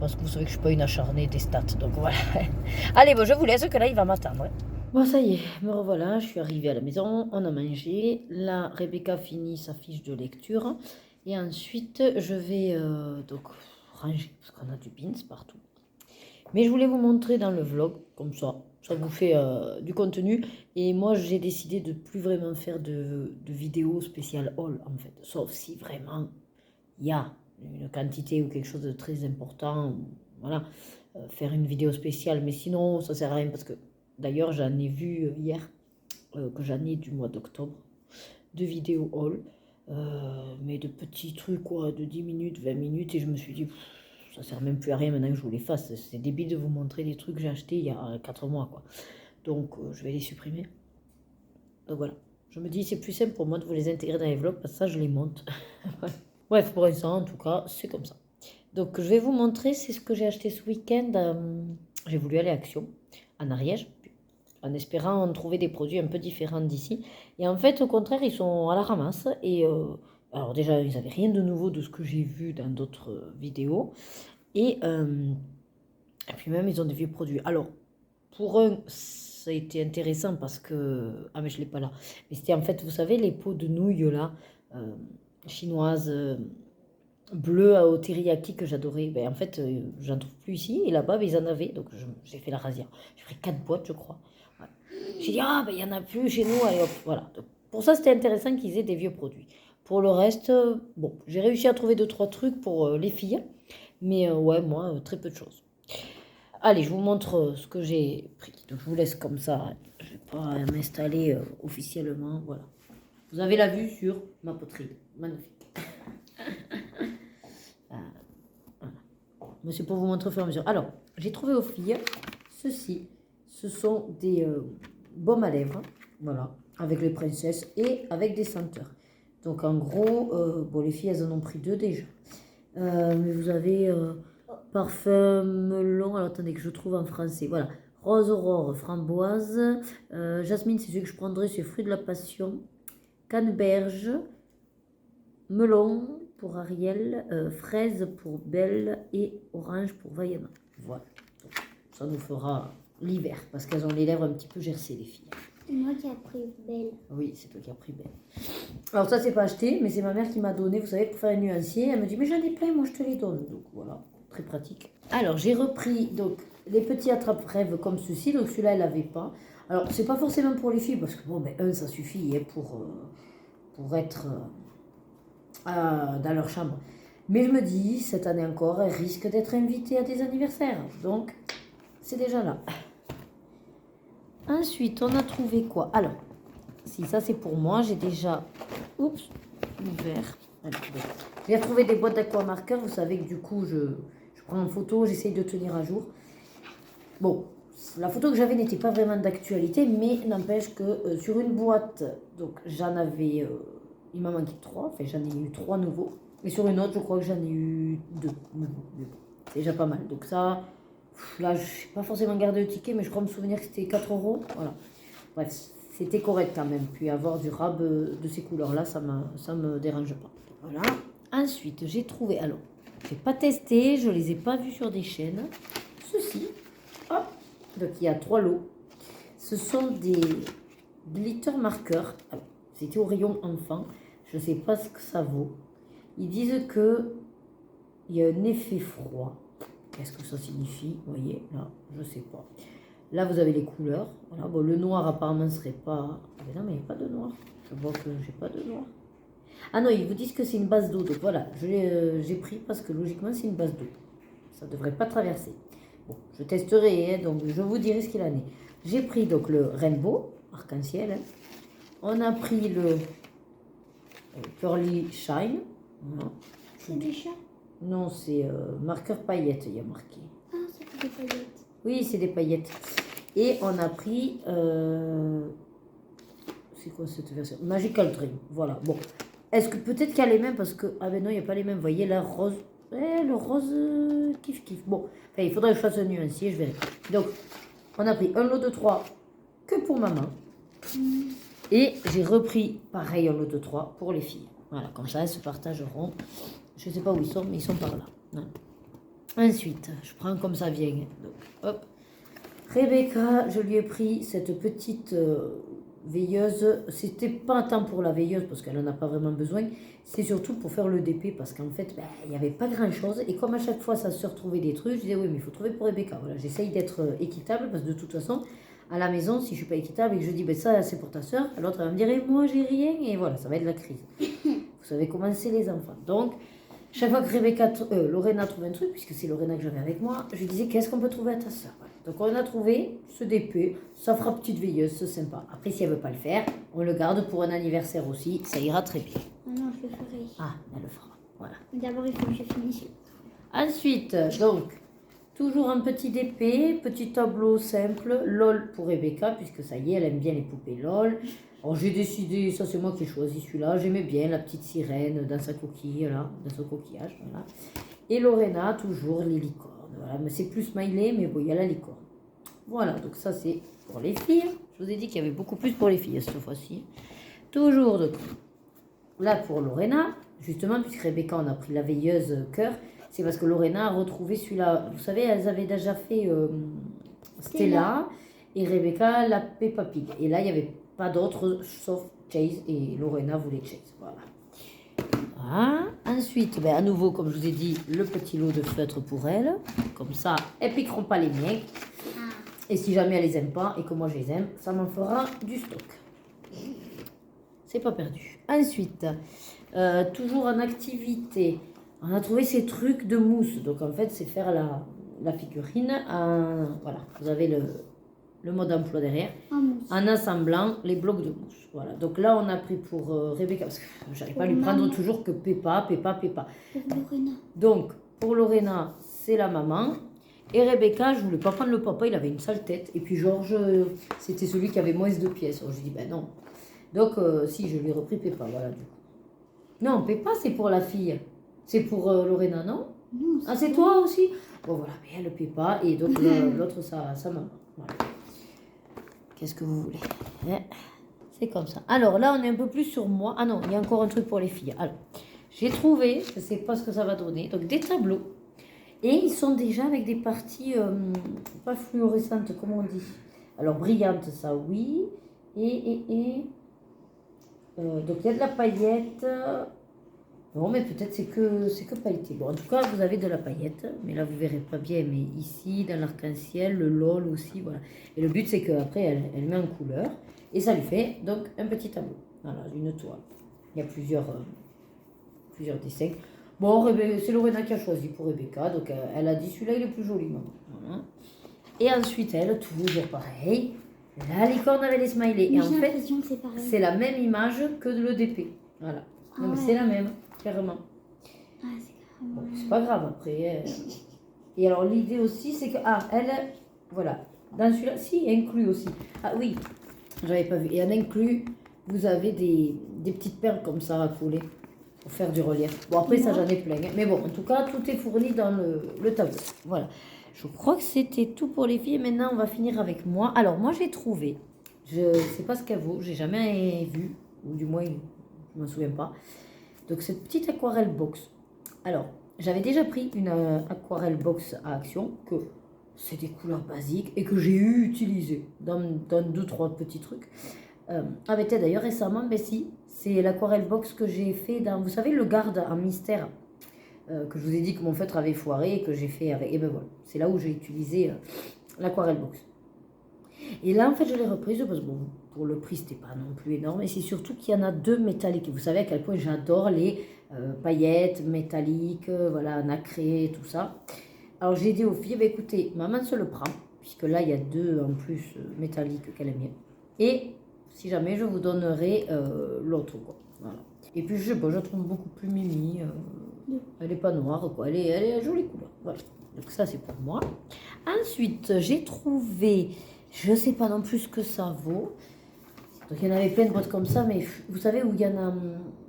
Speaker 1: parce que vous savez que je suis pas une acharnée des stats, donc voilà. Allez, bon, je vous laisse que là il va m'attendre. Bon, ça y est, me revoilà, je suis arrivée à la maison, on a mangé. Là, Rebecca finit sa fiche de lecture. Et ensuite, je vais donc ranger, parce qu'on a du beans partout. Mais je voulais vous montrer dans le vlog, comme ça vous fait du contenu. Et moi, j'ai décidé de plus vraiment faire de vidéos spéciales haul, en fait. Sauf si vraiment il y a une quantité ou quelque chose de très important, voilà, faire une vidéo spéciale. Mais sinon, ça sert à rien parce que d'ailleurs, j'en ai vu hier, que j'en ai du mois d'octobre, de vidéos haul, mais de petits trucs, quoi, de 10 minutes, 20 minutes, et je me suis dit, ça sert même plus à rien maintenant que je vous les fasse. C'est débile de vous montrer des trucs que j'ai achetés il y a 4 mois, quoi. Donc, je vais les supprimer. Donc voilà. Je me dis, c'est plus simple pour moi de vous les intégrer dans les vlogs, parce que ça, je les monte. Bref, pour l'instant, en tout cas, c'est comme ça. Donc, je vais vous montrer, c'est ce que j'ai acheté ce week-end. J'ai voulu aller à Action, en Ariège, en espérant trouver des produits un peu différents d'ici. Et en fait, au contraire, ils sont à la ramasse. Et alors déjà, ils n'avaient rien de nouveau de ce que j'ai vu dans d'autres vidéos. Et puis même, ils ont des vieux produits. Alors, pour eux, ça a été intéressant parce que... Ah, mais je ne l'ai pas là. Mais c'était en fait, vous savez, les pots de nouilles là, chinoises, bleues au teriyaki que j'adorais. En fait, j'en trouve plus ici. Et là-bas, ils en avaient. Donc, j'ai fait la razzia. J'ai pris 4 boîtes, je crois. J'ai dit, il y en a plus chez nous, allez hop, voilà. Donc, pour ça, c'était intéressant qu'ils aient des vieux produits. Pour le reste, bon, j'ai réussi à trouver 2-3 trucs pour les filles, mais ouais, moi, très peu de choses. Allez, je vous montre ce que j'ai pris. Donc, je vous laisse comme ça, je ne vais pas m'installer officiellement, voilà. Vous avez la vue sur ma poterie, magnifique. Voilà. Mais c'est pour vous montrer au fur et à mesure. Alors, j'ai trouvé aux filles ceci. Ce sont des baumes à lèvres, voilà, avec les princesses et avec des senteurs. Donc en gros, bon, les filles, elles en ont pris 2 déjà. Mais vous avez parfum melon, alors attendez que je trouve en français, voilà. Rose aurore, framboise, jasmine, c'est celui que je prendrai, c'est fruit de la passion, canneberge, melon pour Ariel, fraise pour Belle et orange pour Vaiana. Voilà, donc, ça nous fera l'hiver, parce qu'elles ont les lèvres un petit peu gercées, les filles.
Speaker 2: C'est moi qui ai pris Belle.
Speaker 1: Oui, c'est toi qui as pris Belle. Alors ça, c'est pas acheté, mais c'est ma mère qui m'a donné, vous savez, pour faire un nuancier. Elle me dit, mais j'en ai plein, moi je te les donne. Donc voilà, très pratique. Alors j'ai repris donc les petits attrape-rêves comme ceci. Donc celui-là, elle l'avait pas. Alors c'est pas forcément pour les filles, parce que bon, ben un, ça suffit hein, pour être dans leur chambre. Mais je me dis, cette année encore, elle risque d'être invitée à des anniversaires. Donc, c'est déjà là. Ensuite, on a trouvé quoi? Alors, si ça c'est pour moi, j'ai déjà ouvert. J'ai retrouvé des boîtes d'aquamarqueurs. Vous savez que du coup, je prends en photo, j'essaye de tenir à jour. Bon, la photo que j'avais n'était pas vraiment d'actualité, mais n'empêche que sur une boîte, donc j'en avais, il m'en manquait 3, enfin j'en ai eu 3 nouveaux. Et sur une autre, je crois que j'en ai eu 2 nouveaux. Mais bon, c'est déjà pas mal. Donc ça, là, je n'ai pas forcément gardé le ticket, mais je crois me souvenir que c'était 4 euros. Voilà. Bref, c'était correct quand même. Puis avoir du rab de ces couleurs-là, ça me dérange pas. Voilà. Ensuite, j'ai trouvé, alors, je n'ai pas testé, je ne les ai pas vus sur des chaînes. Ceci, hop, donc il y a 3 lots. Ce sont des glitter marqueurs. Alors, c'était au rayon enfant. Je ne sais pas ce que ça vaut. Ils disent que il y a un effet froid. Qu'est-ce que ça signifie? Vous voyez, là, je ne sais pas. Là, vous avez les couleurs. Voilà. Bon, le noir, apparemment, ne serait pas... Mais non, mais il n'y a pas de noir. Je vois que j'ai pas de noir. Ah non, ils vous disent que c'est une base d'eau. Donc voilà, j'ai pris parce que logiquement, c'est une base d'eau. Ça ne devrait pas traverser. Bon, je testerai, hein, donc je vous dirai ce qu'il en est. J'ai pris donc le Rainbow, arc-en-ciel. Hein. On a pris le Pearly Shine. Voilà.
Speaker 2: C'est des chats?
Speaker 1: Non, c'est marqueur paillettes, il y a marqué.
Speaker 2: Ah, c'est des paillettes.
Speaker 1: Oui, c'est des paillettes. Et on a pris... c'est quoi cette version? Magical Dream. Voilà, bon. Est-ce que peut-être qu'il y a les mêmes parce que... Ah ben non, il n'y a pas les mêmes. Vous voyez, là, rose... le rose kiff kiff. Bon, enfin, il faudrait que je fasse un nuancier, je verrai. Donc, on a pris un lot de 3 que pour maman. Et j'ai repris, pareil, un lot de 3 pour les filles. Voilà, comme ça, elles se partageront. Je ne sais pas où ils sont, mais ils sont par là. Hein. Ensuite, je prends comme ça vient. Donc, hop. Rebecca, je lui ai pris cette petite veilleuse. C'était pas tant pour la veilleuse parce qu'elle n'en a pas vraiment besoin. C'est surtout pour faire le DP parce qu'en fait, il n'y avait pas grand chose. Et comme à chaque fois, ça se retrouvait des trucs, je disais oui, mais il faut trouver pour Rebecca. Voilà, j'essaye d'être équitable parce que de toute façon, à la maison, si je suis pas équitable et que je dis ça c'est pour ta soeur, l'autre elle va me dire moi j'ai rien et voilà, ça va être la crise. Vous savez comment c'est les enfants. Donc, chaque fois que Lorena trouve un truc, puisque c'est Lorena que j'avais avec moi, je lui disais qu'est-ce qu'on peut trouver à ta soeur. Voilà. Donc on a trouvé ce DP, ça fera petite veilleuse, c'est sympa. Après si elle veut pas le faire, on le garde pour un anniversaire aussi, ça ira très bien.
Speaker 2: Ah non, je le ferai.
Speaker 1: Ah, elle le fera, voilà.
Speaker 2: D'abord, il faut que je finisse.
Speaker 1: Ensuite, donc, toujours un petit DP, petit tableau simple, LOL pour Rebecca, puisque ça y est, elle aime bien les poupées LOL. Alors j'ai décidé, ça c'est moi qui ai choisi celui-là, j'aimais bien la petite sirène dans sa coquille, là, dans son coquillage, voilà. Et Lorena, toujours les licornes, voilà, mais c'est plus smiley, mais bon, il y a la licorne. Voilà, donc ça c'est pour les filles. Je vous ai dit qu'il y avait beaucoup plus pour les filles cette fois-ci. Toujours donc, là pour Lorena, justement, puisque Rebecca, on a pris la veilleuse cœur, c'est parce que Lorena a retrouvé celui-là. Vous savez, elles avaient déjà fait Stella et Rebecca la Peppa Pig. Et là, il n'y avait pas d'autre sauf Chase et Lorena voulait Chase. Voilà. Voilà. Ensuite, à nouveau, comme je vous ai dit, le petit lot de feutres pour elles. Comme ça, elles ne piqueront pas les miens. Et si jamais elles les aiment pas et que moi je les aime, ça m'en fera du stock. C'est pas perdu. Ensuite, toujours en activité, on a trouvé ces trucs de mousse. Donc en fait, c'est faire la figurine. Voilà, vous avez le mode emploi derrière. En assemblant les blocs de mousse. Voilà. Donc là, on a pris pour Rebecca, parce que j'arrive pas à lui prendre toujours que Peppa.
Speaker 2: Pour Lorena.
Speaker 1: Donc, pour Lorena, c'est la maman. Et Rebecca, je voulais pas prendre le papa, il avait une sale tête. Et puis Georges, c'était celui qui avait moins de pièces. Alors je dis, ben non. Donc, si, je lui ai repris Peppa, voilà, du coup. Non, Peppa, c'est pour la fille. C'est pour Lorena, non?
Speaker 2: Non,
Speaker 1: ah, c'est toi aussi? Bon, voilà, mais le Peppa et donc l'autre, sa maman. Voilà. Qu'est-ce que vous voulez? C'est comme ça. Alors là, on est un peu plus sur moi. Ah non, il y a encore un truc pour les filles. Alors, j'ai trouvé, je ne sais pas ce que ça va donner, donc des tableaux. Et ils sont déjà avec des parties pas fluorescentes, comme on dit. Alors, brillantes, ça oui. Donc il y a de la paillette. Non, mais peut-être c'est que pailleté. Bon, en tout cas, vous avez de la paillette, mais là vous verrez pas bien. Mais ici, dans l'arc-en-ciel, le LOL aussi, voilà. Et le but c'est qu'après elle met en couleur et ça lui fait donc un petit tableau. Voilà, une toile. Il y a plusieurs dessins. Bon, c'est Lorena qui a choisi pour Rebecca, donc elle a dit celui-là il est plus joli, maman. Voilà. Et ensuite elle, toujours pareil, la licorne avec les smileys. Et
Speaker 2: J'ai
Speaker 1: en fait,
Speaker 2: l'impression que c'est pareil.
Speaker 1: c'est la même image que le DP. Voilà. Non, mais c'est la même, clairement.
Speaker 2: Ah, c'est carrément.
Speaker 1: Bon, c'est pas grave après. Et alors l'idée aussi c'est que elle, voilà, dans celui-là, si inclus aussi. Ah oui, j'avais pas vu. Et en inclus, vous avez des petites perles comme ça à coller pour faire du relief. Bon après ça j'en ai plein, hein. Mais bon en tout cas tout est fourni dans le tableau. Voilà. Je crois que c'était tout pour les filles. Maintenant on va finir avec moi. Alors moi j'ai trouvé, je sais pas ce qu'elle vaut, j'ai jamais vu, ou du moins je m'en souviens pas. Donc cette petite aquarelle box. Alors j'avais déjà pris une aquarelle box à Action, que c'est des couleurs basiques et que j'ai utilisé dans 2-3 petits trucs. Avec elle d'ailleurs récemment, mais si, c'est l'aquarelle box que j'ai fait dans, vous savez, le garde en mystère, que je vous ai dit que mon feutre avait foiré et que j'ai fait avec, et ben voilà, c'est là où j'ai utilisé l'aquarelle box. Et là en fait je l'ai reprise parce que bon, pour le prix c'était pas non plus énorme, et c'est surtout qu'il y en a 2 métalliques, et vous savez à quel point j'adore les paillettes métalliques, voilà, nacrées, tout ça. Alors j'ai dit aux filles, bah, écoutez, maman se le prend, puisque là il y a 2 en plus métalliques qu'elle aime bien, et si jamais je vous donnerai l'autre quoi. Voilà. Et puis je la trouve beaucoup plus mimi. Elle n'est pas noire quoi. Elle est jolie couleur. Voilà. Donc ça c'est pour moi. Ensuite j'ai trouvé, je sais pas non plus ce que ça vaut. Donc il y en avait plein de boîtes comme ça, mais vous savez où il y en a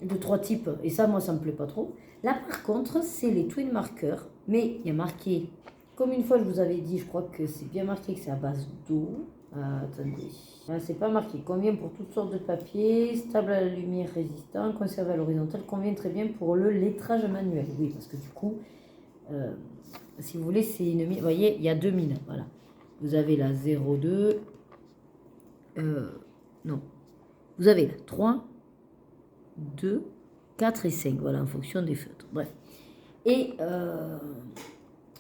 Speaker 1: de 3 types. Et ça moi ça me plaît pas trop. Là par contre c'est les twin markers. Mais il y a marqué, comme une fois je vous avais dit, je crois que c'est bien marqué que c'est à base d'eau. Attendez, c'est pas marqué. Convient pour toutes sortes de papiers, stable à la lumière, résistant, conservé à l'horizontale, convient très bien pour le lettrage manuel. Oui, parce que du coup, si vous voulez, c'est une mine. Vous voyez, il y a 2 mines. Voilà. Vous avez la 0,2. Non. Vous avez la 3, 2, 4 et 5. Voilà, en fonction des feutres. Bref. Et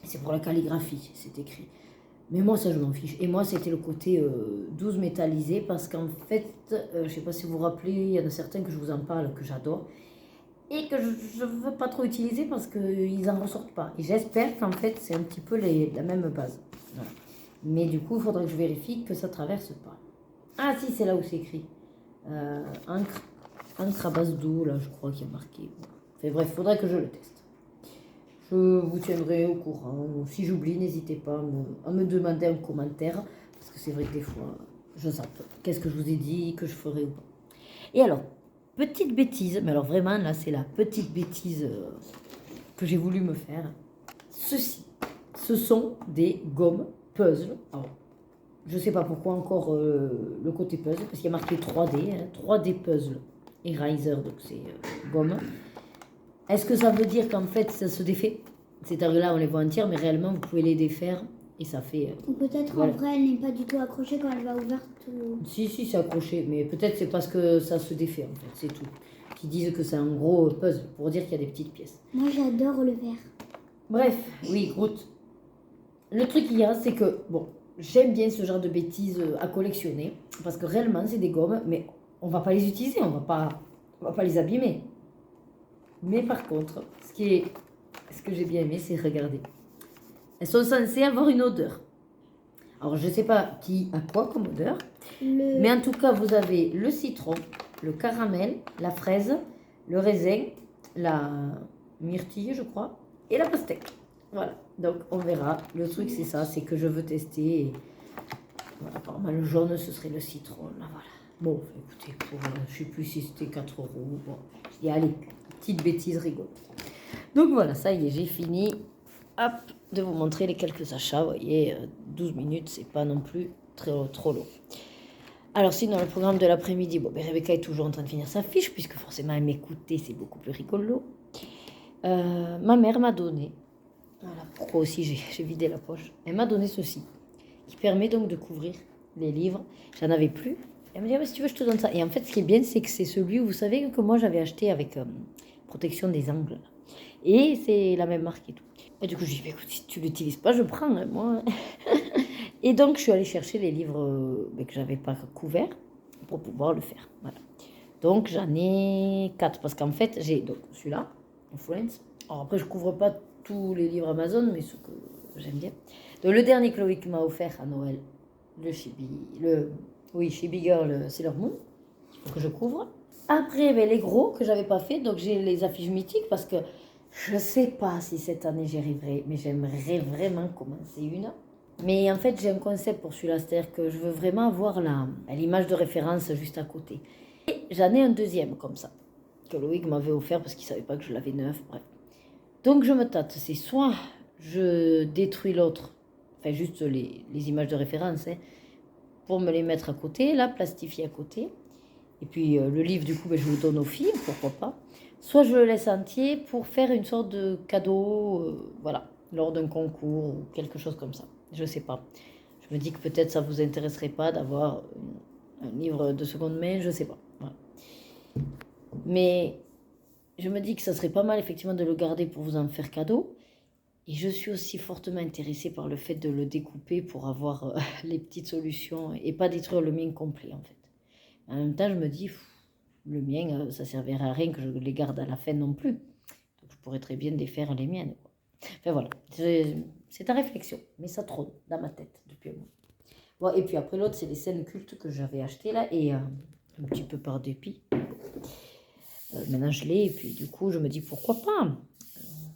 Speaker 1: c'est pour la calligraphie, c'est écrit. Mais moi, ça, je m'en fiche. Et moi, c'était le côté 12 métallisé, parce qu'en fait, je ne sais pas si vous vous rappelez, il y en a certains que je vous en parle, que j'adore, et que je ne veux pas trop utiliser parce qu'ils n'en ressortent pas. Et j'espère qu'en fait, c'est un petit peu la même base. Voilà. Mais du coup, il faudra que je vérifie que ça ne traverse pas. Ah si, c'est là où c'est écrit. Encre à base d'eau, là, je crois qu'il y a marqué. Enfin, bref, il faudrait que je le teste. Je vous tiendrai au courant. Si j'oublie, n'hésitez pas à me demander en commentaire, parce que c'est vrai que des fois, je zappe. Qu'est-ce que je vous ai dit que je ferai ou pas. Et alors, petite bêtise, mais alors vraiment, là, c'est la petite bêtise que j'ai voulu me faire. Ce sont des gommes puzzle. Alors, je ne sais pas pourquoi encore le côté puzzle, parce qu'il y a marqué 3D, hein, 3D puzzle. Eraser, donc c'est gomme. Est-ce que ça veut dire qu'en fait ça se défait? C'est-à-dire là on les voit entières, mais réellement vous pouvez les défaire et ça fait...
Speaker 2: Ou peut-être
Speaker 1: voilà.
Speaker 2: en vrai elle n'est pas du tout accrochée quand elle va ouverte.
Speaker 1: Si, c'est accroché, mais peut-être c'est parce que ça se défait en fait, c'est tout. Qui disent que c'est un gros puzzle pour dire qu'il y a des petites pièces.
Speaker 2: Moi j'adore le vert.
Speaker 1: Bref, oui, Groot. Le truc qu'il y a, c'est que, bon, j'aime bien ce genre de bêtises à collectionner, parce que réellement c'est des gommes, mais on va pas les utiliser, on va pas les abîmer. Mais par contre, ce que j'ai bien aimé, c'est regarder. Elles sont censées avoir une odeur. Alors, je ne sais pas qui a quoi comme odeur. Mais en tout cas, vous avez le citron, le caramel, la fraise, le raisin, la myrtille, je crois, et la pastèque. Voilà. Donc, on verra. Le truc, c'est ça, c'est que je veux tester. Et... voilà, apparemment, le jaune, ce serait le citron. Là, voilà. Bon, écoutez, je ne sais plus si c'était 4 €. Bon, et allez, petite bêtise rigolote. Donc voilà, ça y est, j'ai fini. Hop, de vous montrer les quelques achats. Vous voyez, 12 minutes, c'est pas non plus trop long. Alors sinon, le programme de l'après-midi, bon, ben, Rebecca est toujours en train de finir sa fiche, puisque forcément, elle m'écoutait, c'est beaucoup plus rigolo. Ma mère m'a donné, voilà pourquoi aussi j'ai vidé la poche, elle m'a donné ceci, qui permet donc de couvrir les livres. J'en avais plus, Elle me dit, ah, mais si tu veux, je te donne ça. Et en fait, ce qui est bien, c'est que c'est celui, vous savez, que moi j'avais acheté avec protection des angles. Et c'est la même marque et tout. Et du coup, je dis, bah, écoute, si tu l'utilises pas, je prends, hein, moi. Et donc, je suis allée chercher les livres que j'avais pas couverts pour pouvoir le faire. Voilà. Donc, j'en ai 4. Parce qu'en fait, j'ai donc celui-là, Influence. Alors après, je couvre pas tous les livres Amazon, mais ceux que j'aime bien. Donc, le dernier que Loïc m'a offert à Noël, chez Big Girl, Sailor Moon, il faut que je couvre. Après, les gros que j'avais pas fait, donc j'ai les affiches mythiques parce que je sais pas si cette année j'y arriverai, mais j'aimerais vraiment commencer une. Mais en fait, j'ai un concept pour celui-là, c'est-à-dire que je veux vraiment avoir l'image de référence juste à côté. Et j'en ai un deuxième comme ça, que Loïc m'avait offert parce qu'il savait pas que je l'avais neuf, bref. Donc je me tâte, c'est soit je détruis l'autre, enfin juste les images de référence, hein, pour me les mettre à côté, là, plastifier à côté. Et puis le livre, du coup, je le donne aux filles, pourquoi pas. Soit je le laisse entier pour faire une sorte de cadeau, voilà, lors d'un concours ou quelque chose comme ça. Je sais pas. Je me dis que peut-être ça vous intéresserait pas d'avoir un livre de seconde main, je sais pas. Voilà. Mais je me dis que ça serait pas mal effectivement de le garder pour vous en faire cadeau. Et je suis aussi fortement intéressée par le fait de le découper pour avoir les petites solutions et pas détruire le mien complet en fait. En même temps, je me dis, le mien, ça servirait à rien que je les garde à la fin non plus. Donc je pourrais très bien défaire les miennes, quoi. Enfin voilà, c'est ta réflexion, mais ça trône dans ma tête depuis un moment. Bon, et puis après l'autre, c'est les scènes cultes que j'avais achetées là, et un petit peu par dépit. Maintenant je l'ai, et puis du coup je me dis pourquoi pas.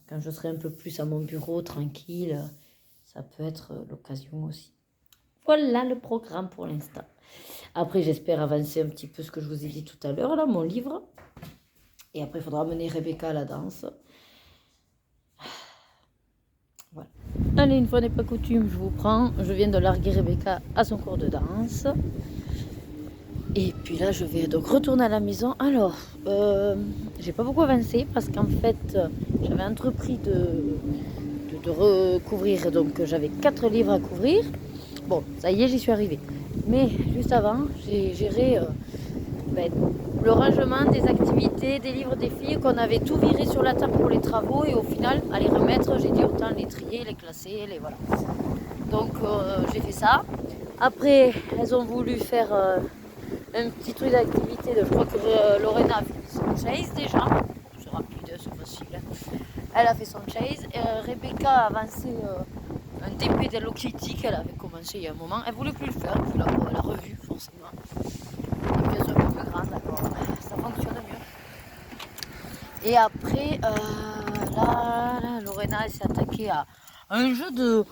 Speaker 1: Quand je serai un peu plus à mon bureau, tranquille, ça peut être l'occasion aussi. Voilà le programme pour l'instant. Après, j'espère avancer un petit peu ce que je vous ai dit tout à l'heure, là, mon livre. Et après, il faudra amener Rebecca à la danse. Voilà. Allez, une fois n'est pas coutume, je vous prends. Je viens de larguer Rebecca à son cours de danse. Et puis là, je vais donc retourner à la maison. Alors, j'ai pas beaucoup avancé parce qu'en fait, j'avais entrepris de recouvrir. Donc, j'avais 4 livres à couvrir. Bon, ça y est, j'y suis arrivée. Mais juste avant, j'ai géré le rangement des activités, des livres des filles qu'on avait tout viré sur la table pour les travaux. Et au final, à les remettre, j'ai dit autant les trier, les classer, les voilà. Donc, j'ai fait ça. Après, elles ont voulu faire un petit truc d'activité. Je crois que Lorena a fait son chase déjà. C'est rapide, c'est facile. Elle a fait son chase. Rebecca a avancé un DP d'Hello Kitty qu'elle avait commencé il y a un moment. Elle voulait plus le faire, puis là, elle a revu forcément. Les pièces un peu plus grandes, d'accord, ça fonctionne mieux. Et après, là, Lorena elle s'est attaquée à un jeu de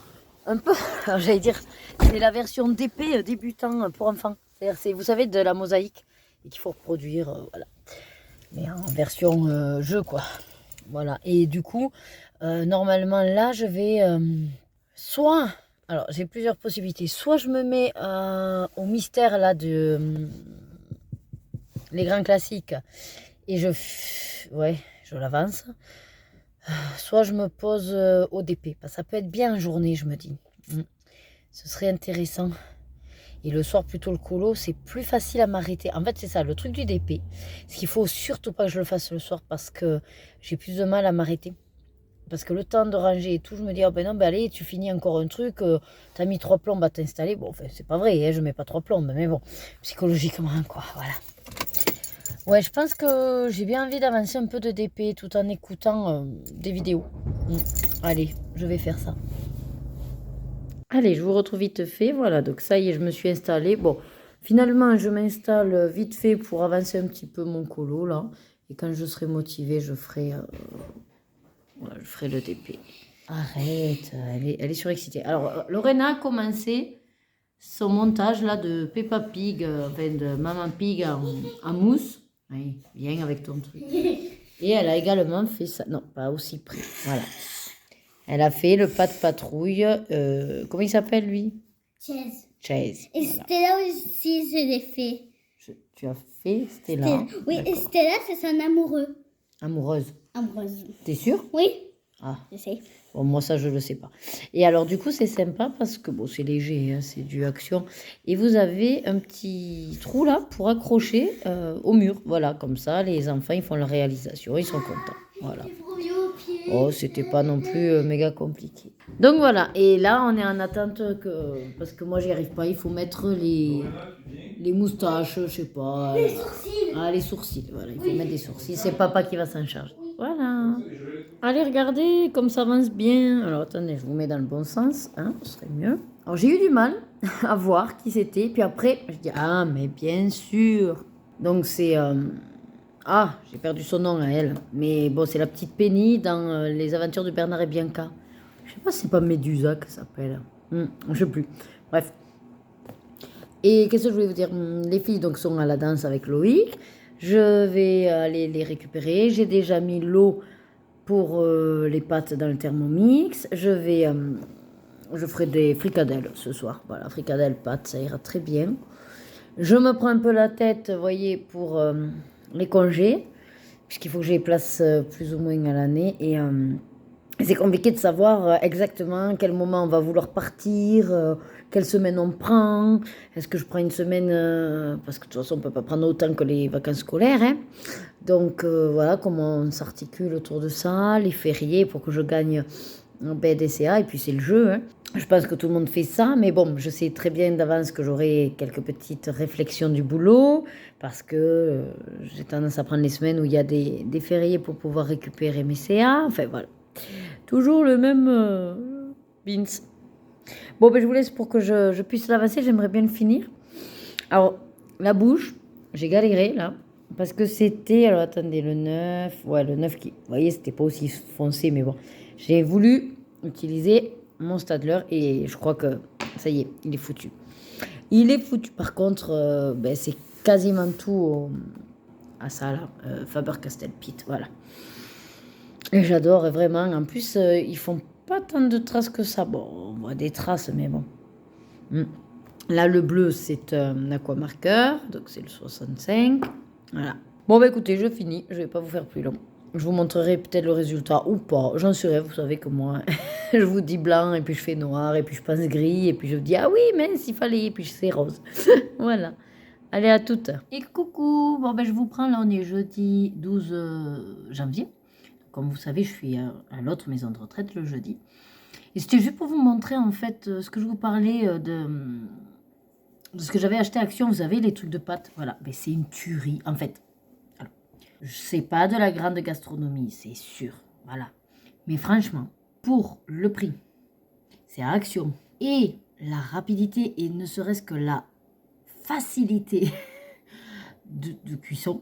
Speaker 1: un peu, j'allais dire, c'est la version DP débutant pour enfants. C'est-à-dire, c'est, vous savez, de la mosaïque et qu'il faut reproduire, voilà. Mais en version jeu, quoi. Voilà. Et du coup, normalement, là, je vais soit, alors j'ai plusieurs possibilités. Soit je me mets au mystère là de les grands classiques et je l'avance. Soit je me pose au DP. Ça peut être bien en journée, je me dis. Ce serait intéressant. Et le soir, plutôt le colo, c'est plus facile à m'arrêter. En fait, c'est ça, le truc du DP. Ce qu'il faut surtout pas que je le fasse le soir parce que j'ai plus de mal à m'arrêter. Parce que le temps de ranger et tout, je me dis, oh ben non, ben allez, tu finis encore un truc, t'as mis 3 plombes à t'installer. Bon, enfin, c'est pas vrai, hein, je mets pas 3 plombes, mais bon, psychologiquement, quoi, voilà. Ouais, je pense que j'ai bien envie d'avancer un peu de DP tout en écoutant des vidéos. Allez, je vais faire ça. Allez, je vous retrouve vite fait. Voilà, donc ça y est, je me suis installée. Bon, finalement, je m'installe vite fait pour avancer un petit peu mon colo, là. Et quand je serai motivée, je ferai le DP. Arrête, elle est surexcitée. Alors, Lorena a commencé son montage là de Peppa Pig, de Maman Pig en mousse. Oui, viens avec ton truc. Et elle a également fait ça. Non, pas aussi près. Voilà. Elle a fait le pas de patrouille. Comment il s'appelle lui?
Speaker 2: Chase.
Speaker 1: Chase.
Speaker 2: Et voilà. Stella aussi, je l'ai fait.
Speaker 1: Tu as fait Stella?
Speaker 2: Oui, et Stella, c'est son amoureux.
Speaker 1: Amoureuse.
Speaker 2: Amoureuse.
Speaker 1: T'es sûre?
Speaker 2: Oui.
Speaker 1: Ah,
Speaker 2: Je sais.
Speaker 1: bon, moi ça je le sais pas. Et alors du coup c'est sympa parce que bon c'est léger, hein, c'est du action. Et vous avez un petit trou là pour accrocher au mur. Voilà, comme ça les enfants ils font leur réalisation, ils sont contents. Voilà. Oh, c'était pas non plus méga compliqué. Donc voilà, et là on est en attente que, parce que moi j'y arrive pas, il faut mettre les moustaches, je sais pas.
Speaker 2: Les sourcils.
Speaker 1: Ah, les sourcils, voilà, il faut mettre des sourcils, c'est papa qui va s'en charger. Voilà. Allez, regardez comme ça avance bien. Alors attendez, je vous mets dans le bon sens, hein, ce serait mieux. Alors j'ai eu du mal à voir qui c'était, puis après je dis ah mais bien sûr. Donc c'est ah, j'ai perdu son nom à elle. Mais bon, c'est la petite Penny dans Les Aventures de Bernard et Bianca. Je sais pas si c'est pas Médusa qu'elle s'appelle. Je sais plus. Bref. Et qu'est-ce que je voulais vous dire? Les filles donc sont à la danse avec Loïc. Je vais aller les récupérer. J'ai déjà mis l'eau pour les pâtes dans le Thermomix. Je ferai des fricadelles ce soir. Voilà, fricadelles, pâtes, ça ira très bien. Je me prends un peu la tête, vous voyez, pour les congés, puisqu'il faut que je les place plus ou moins à l'année. Et c'est compliqué de savoir exactement quel moment on va vouloir partir, quelle semaine on prend. Est-ce que je prends une semaine, parce que de toute façon on ne peut pas prendre autant que les vacances scolaires. Hein. Donc voilà comment on s'articule autour de ça, les fériés pour que je gagne des CA, et puis c'est le jeu. Hein. Je pense que tout le monde fait ça, mais bon, je sais très bien d'avance que j'aurai quelques petites réflexions du boulot, parce que j'ai tendance à prendre les semaines où il y a des fériés pour pouvoir récupérer mes CA. Enfin voilà, toujours le même Beans. Bon, ben je vous laisse pour que je puisse l'avancer, j'aimerais bien le finir. Alors, la bouche, j'ai galéré là, parce que c'était, alors attendez, le 9, ouais, le 9 qui, vous voyez, c'était pas aussi foncé, mais bon, j'ai voulu utiliser mon Stadler et je crois que ça y est, il est foutu. Il est foutu. Par contre, c'est quasiment tout à ça là, Faber-Castell Pit, voilà. Et j'adore vraiment. En plus, ils font pas tant de traces que ça. Bon, on voit des traces, mais bon. Là, le bleu, c'est un aquamarqueur, donc c'est le 65. Voilà. Bon, bah écoutez, je finis. Je vais pas vous faire plus long. Je vous montrerai peut-être le résultat ou pas. J'en serai, vous savez que moi, je vous dis blanc, et puis je fais noir, et puis je pense gris, et puis je vous dis ah oui, mince, il fallait, et puis c'est rose. Voilà. Allez, à toutes. Et coucou. Bon, ben je vous prends, là, on est jeudi 12 janvier. Comme vous savez, je suis à l'autre maison de retraite le jeudi. Et c'était juste pour vous montrer, en fait, ce que je vous parlais de ce que j'avais acheté à Action. Vous savez, les trucs de pâtes. Voilà. Mais c'est une tuerie. En fait, c'est pas de la grande gastronomie, c'est sûr. Voilà. Mais franchement, pour le prix, c'est à Action. Et la rapidité et ne serait-ce que la facilité de cuisson,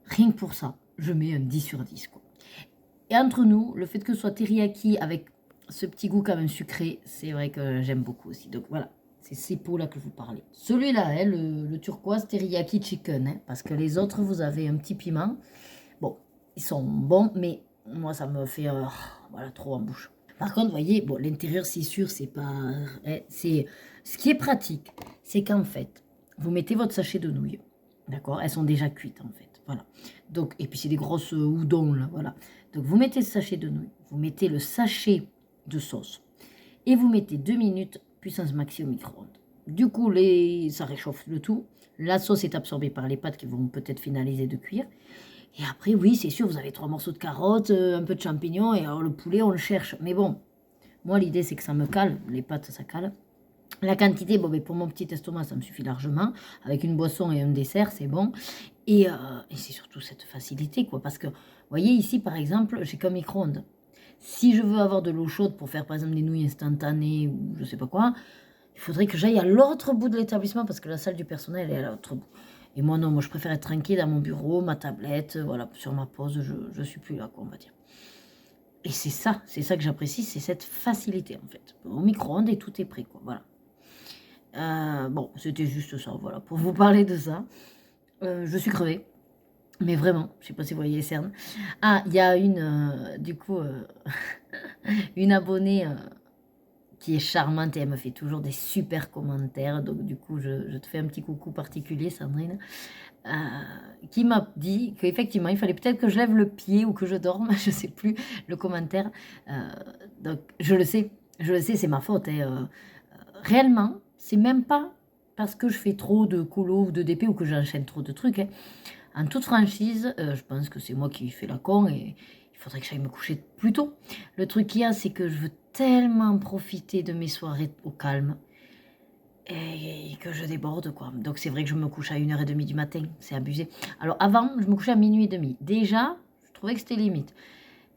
Speaker 1: rien que pour ça, je mets un 10 sur 10. Quoi. Et entre nous, le fait que ce soit teriyaki avec ce petit goût quand même sucré, c'est vrai que j'aime beaucoup aussi. Donc voilà, c'est ces pots-là que je vous parlais. Celui-là, hein, le turquoise teriyaki chicken, hein, parce que les autres, vous avez un petit piment. Bon, ils sont bons, mais moi, ça me fait voilà, trop en bouche. Par contre, vous voyez, bon, l'intérieur, c'est sûr, c'est pas... Hein, c'est... Ce qui est pratique, c'est qu'en fait, vous mettez votre sachet de nouilles. D'accord? Elles sont déjà cuites, en fait. Voilà. Donc, et puis, c'est des grosses udon, là, voilà. Donc, vous mettez le sachet de nouilles, vous mettez le sachet de sauce, et vous mettez 2 minutes puissance maxi au micro-ondes. Du coup, ça réchauffe le tout. La sauce est absorbée par les pâtes qui vont peut-être finaliser de cuire. Et après, oui, c'est sûr, vous avez 3 morceaux de carottes, un peu de champignons, et alors le poulet, on le cherche. Mais bon, moi, l'idée, c'est que ça me cale. Les pâtes, ça cale. La quantité, bon, mais pour mon petit estomac, ça me suffit largement. Avec une boisson et un dessert, c'est bon. Et c'est surtout cette facilité, quoi. Parce que, vous voyez, ici, par exemple, j'ai qu'un micro-ondes. Si je veux avoir de l'eau chaude pour faire, par exemple, des nouilles instantanées ou je sais pas quoi, il faudrait que j'aille à l'autre bout de l'établissement parce que la salle du personnel est à l'autre bout. Et moi, non, moi, je préfère être tranquille dans mon bureau, ma tablette, voilà, sur ma pause, je suis plus là, quoi, on va dire. Et c'est ça que j'apprécie, c'est cette facilité, en fait. Au micro-ondes et tout est prêt, quoi, voilà. Bon, c'était juste ça, voilà, pour vous parler de ça. Je suis crevée, mais vraiment, je sais pas si vous voyez les cernes. Ah, il y a une, du coup, une abonnée qui est charmante et elle me fait toujours des super commentaires. Donc du coup, je te fais un petit coucou particulier, Sandrine, qui m'a dit qu'effectivement, il fallait peut-être que je lève le pied ou que je dorme, je sais plus le commentaire. Donc je le sais, c'est ma faute. Réellement, c'est même pas parce que je fais trop de colo ou de DP ou que j'enchaîne trop de trucs. En toute franchise, je pense que c'est moi qui fais la con et il faudrait que j'aille me coucher plus tôt. Le truc qu'il y a, c'est que je veux tellement profiter de mes soirées au calme et que je déborde, quoi. Donc c'est vrai que je me couche à 1h30 du matin, c'est abusé. Alors avant, je me couchais à minuit et demi. Déjà, je trouvais que c'était limite.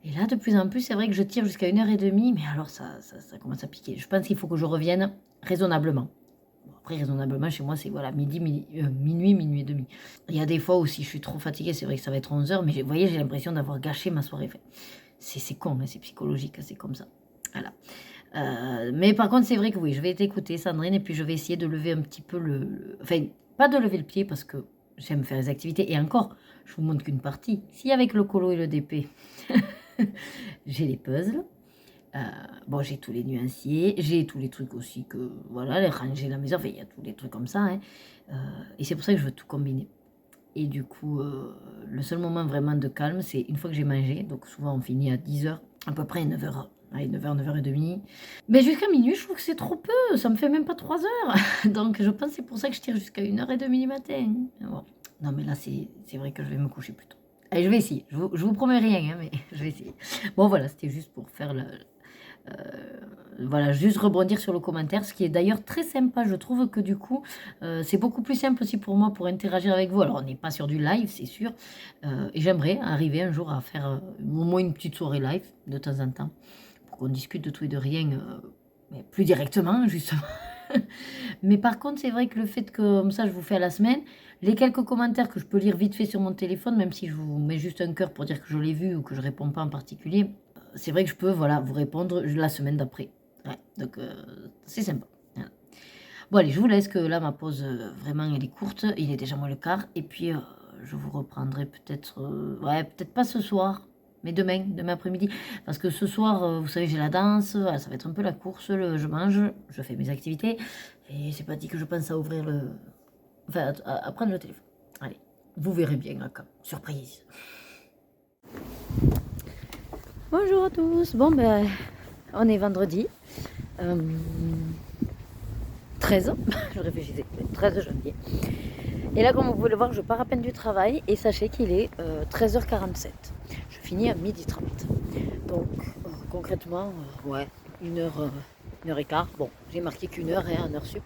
Speaker 1: Et là, de plus en plus, c'est vrai que je tire jusqu'à 1h30, mais alors ça commence à piquer. Je pense qu'il faut que je revienne raisonnablement. Bon, après, raisonnablement, chez moi, c'est voilà, minuit et demi. Il y a des fois où si je suis trop fatiguée, c'est vrai que ça va être 11h, mais vous voyez, j'ai l'impression d'avoir gâché ma soirée. C'est con, hein, c'est psychologique, c'est comme ça. Voilà. Mais par contre, c'est vrai que oui, je vais t'écouter, Sandrine, et puis je vais essayer de lever un petit peu Enfin, pas de lever le pied, parce que j'aime faire les activités. Et encore, je vous montre qu'une partie. Si avec le colo et le DP, j'ai les puzzles. Bon, j'ai tous les nuanciers, j'ai tous les trucs aussi que, voilà, les ranger la maison, enfin, il y a tous les trucs comme ça, hein. Et c'est pour ça que je veux tout combiner. Et du coup, le seul moment vraiment de calme, c'est une fois que j'ai mangé, donc souvent on finit à 10h, à peu près 9h, allez, 9h, 9h30. Mais jusqu'à minuit, je trouve que c'est trop peu, ça me fait même pas 3 heures. Donc je pense que c'est pour ça que je tire jusqu'à 1h30 du matin. Bon. Non, mais là, c'est vrai que je vais me coucher plus tôt. Allez, je vais essayer, je vous promets rien, hein, mais je vais essayer. Bon, voilà, c'était juste pour faire voilà, juste rebondir sur le commentaire, ce qui est d'ailleurs très sympa. Je trouve que du coup, c'est beaucoup plus simple aussi pour moi pour interagir avec vous. Alors, on n'est pas sur du live, c'est sûr. Et j'aimerais arriver un jour à faire au moins une petite soirée live de temps en temps pour qu'on discute de tout et de rien, mais plus directement, justement. Mais par contre, c'est vrai que le fait que comme ça, je vous fais à la semaine, les quelques commentaires que je peux lire vite fait sur mon téléphone, même si je vous mets juste un cœur pour dire que je l'ai vu ou que je réponds pas en particulier, c'est vrai que je peux voilà, vous répondre la semaine d'après. Ouais, donc c'est sympa. Voilà. Bon allez, je vous laisse que là ma pause vraiment elle est courte, il est déjà moins le quart. Et puis je vous reprendrai peut-être, ouais peut-être pas ce soir, mais demain après-midi. Parce que ce soir, vous savez, j'ai la danse, voilà, ça va être un peu la course, je mange, je fais mes activités. Et c'est pas dit que je pense à ouvrir enfin à prendre le téléphone. Allez, vous verrez bien là quand. Surprise. Bonjour à tous, bon ben on est vendredi 13, je réfléchissais, 13 janvier. Et là comme vous pouvez le voir, je pars à peine du travail et sachez qu'il est 13h47. Je finis à 12h30. Donc concrètement, ouais, 1h15. Bon, j'ai marqué qu'une heure et 1h sup.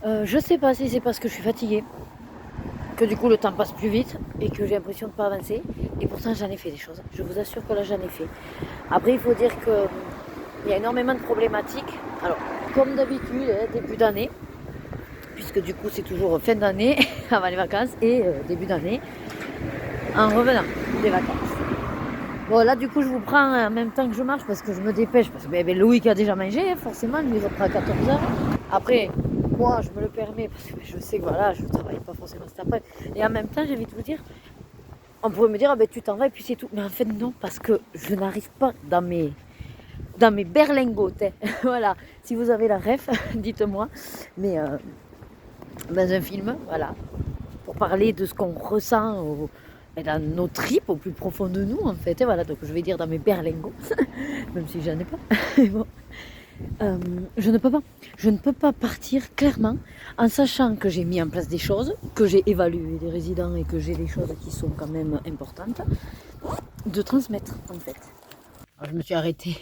Speaker 1: Je sais pas si c'est parce que je suis fatiguée, que du coup le temps passe plus vite et que j'ai l'impression de ne pas avancer. Et pourtant j'en ai fait des choses, je vous assure que là j'en ai fait. Après il faut dire qu'il y a énormément de problématiques. Alors comme d'habitude, début d'année, puisque du coup c'est toujours fin d'année avant les vacances et début d'année en revenant des vacances. Bon là du coup je vous prends en même temps que je marche parce que je me dépêche, parce que Loïc a déjà mangé, forcément, lui il reprend à 14h. Après, moi je me le permets parce que je sais que voilà, je ne travaille pas forcément cet après. Et en même temps j'ai envie de vous dire, on pourrait me dire, ah ben tu t'en vas et puis c'est tout. Mais en fait non, parce que je n'arrive pas dans mes berlingotes. Voilà, si vous avez la ref, dites-moi. Mais dans un film, voilà, pour parler de ce qu'on ressent dans nos tripes, au plus profond de nous en fait. Et voilà, donc je vais dire dans mes berlingots, même si j'en ai pas. Bon. Je ne peux pas partir clairement en sachant que j'ai mis en place des choses, que j'ai évalué des résidents et que j'ai des choses qui sont quand même importantes de transmettre en fait. Alors, je me suis arrêtée,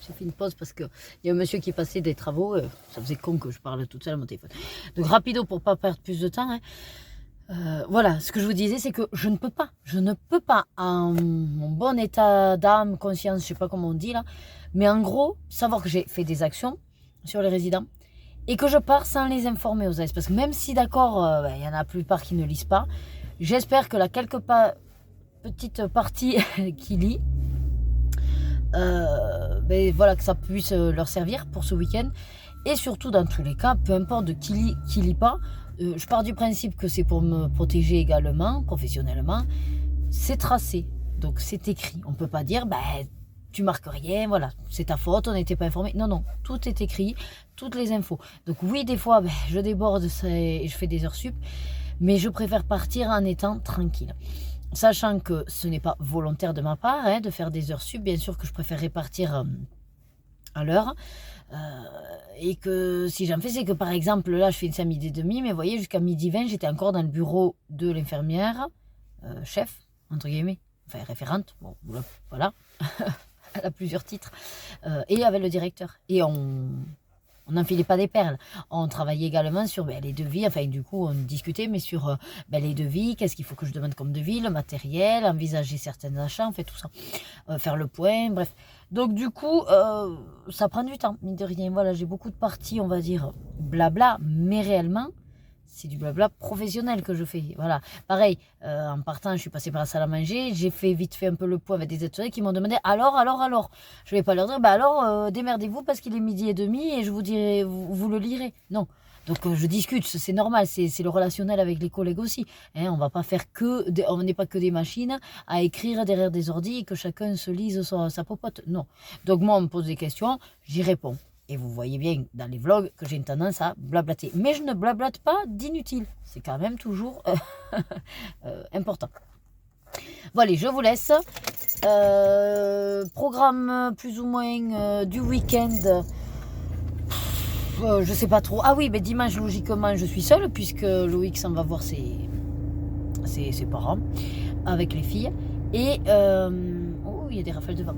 Speaker 1: j'ai fait une pause parce qu'il y a un monsieur qui passait des travaux, ça faisait con que je parle toute seule à mon téléphone. Donc rapido pour pas perdre plus de temps. Voilà, ce que je vous disais, c'est que je ne peux pas, en mon bon état d'âme, conscience, je sais pas comment on dit là, mais en gros, savoir que j'ai fait des actions sur les résidents et que je pars sans les informer aux AS. Parce que même si d'accord, il y en a la plupart qui ne lisent pas, j'espère que la petite partie qui lit, voilà, que ça puisse leur servir pour ce week-end. Et surtout, dans tous les cas, peu importe de qui lit pas, je pars du principe que c'est pour me protéger également, professionnellement. C'est tracé, donc c'est écrit. On ne peut pas dire,
Speaker 3: tu marques rien, voilà, c'est ta faute, on n'était pas informé. Non, tout est écrit, toutes les infos. Donc oui, des fois, je déborde et je fais des heures sup, mais je préfère partir en étant tranquille. Sachant que ce n'est pas volontaire de ma part de faire des heures sup, bien sûr que je préférerais partir à l'heure. Et que si j'en fais, c'est que par exemple, là, je fais à 12h30, mais vous voyez, jusqu'à 12h20, j'étais encore dans le bureau de l'infirmière, chef, entre guillemets, enfin référente, bon, voilà, elle a plusieurs titres, et avec le directeur. Et on n'enfilait pas des perles. On travaillait également sur les devis, enfin du coup on discutait, mais sur les devis, qu'est-ce qu'il faut que je demande comme devis, le matériel, envisager certains achats, on fait tout ça, faire le point, bref. Donc du coup, ça prend du temps, mine de rien. Voilà, j'ai beaucoup de parties, on va dire, blabla, mais réellement, c'est du blabla professionnel que je fais. Voilà. Pareil, en partant, je suis passée par la salle à manger, j'ai fait vite fait un peu le point avec des aides-soignantes qui m'ont demandé alors. Je vais pas leur dire, alors, démerdez-vous parce qu'il est 12h30 et je vous dirai, vous le lirez. Non. Donc je discute, c'est normal, c'est le relationnel avec les collègues aussi. On va pas faire on n'est pas que des machines à écrire derrière des ordis et que chacun se lise sa popote. Non. Donc moi, on me pose des questions, j'y réponds. Et vous voyez bien dans les vlogs que j'ai une tendance à blablater. Mais je ne blablate pas d'inutile. C'est quand même toujours important. Voilà, je vous laisse. Programme plus ou moins du week-end. Je sais pas trop. Ah oui, mais dimanche, logiquement, je suis seule puisque Loïc s'en va voir ses parents avec les filles. Et il y a des rafales de vent.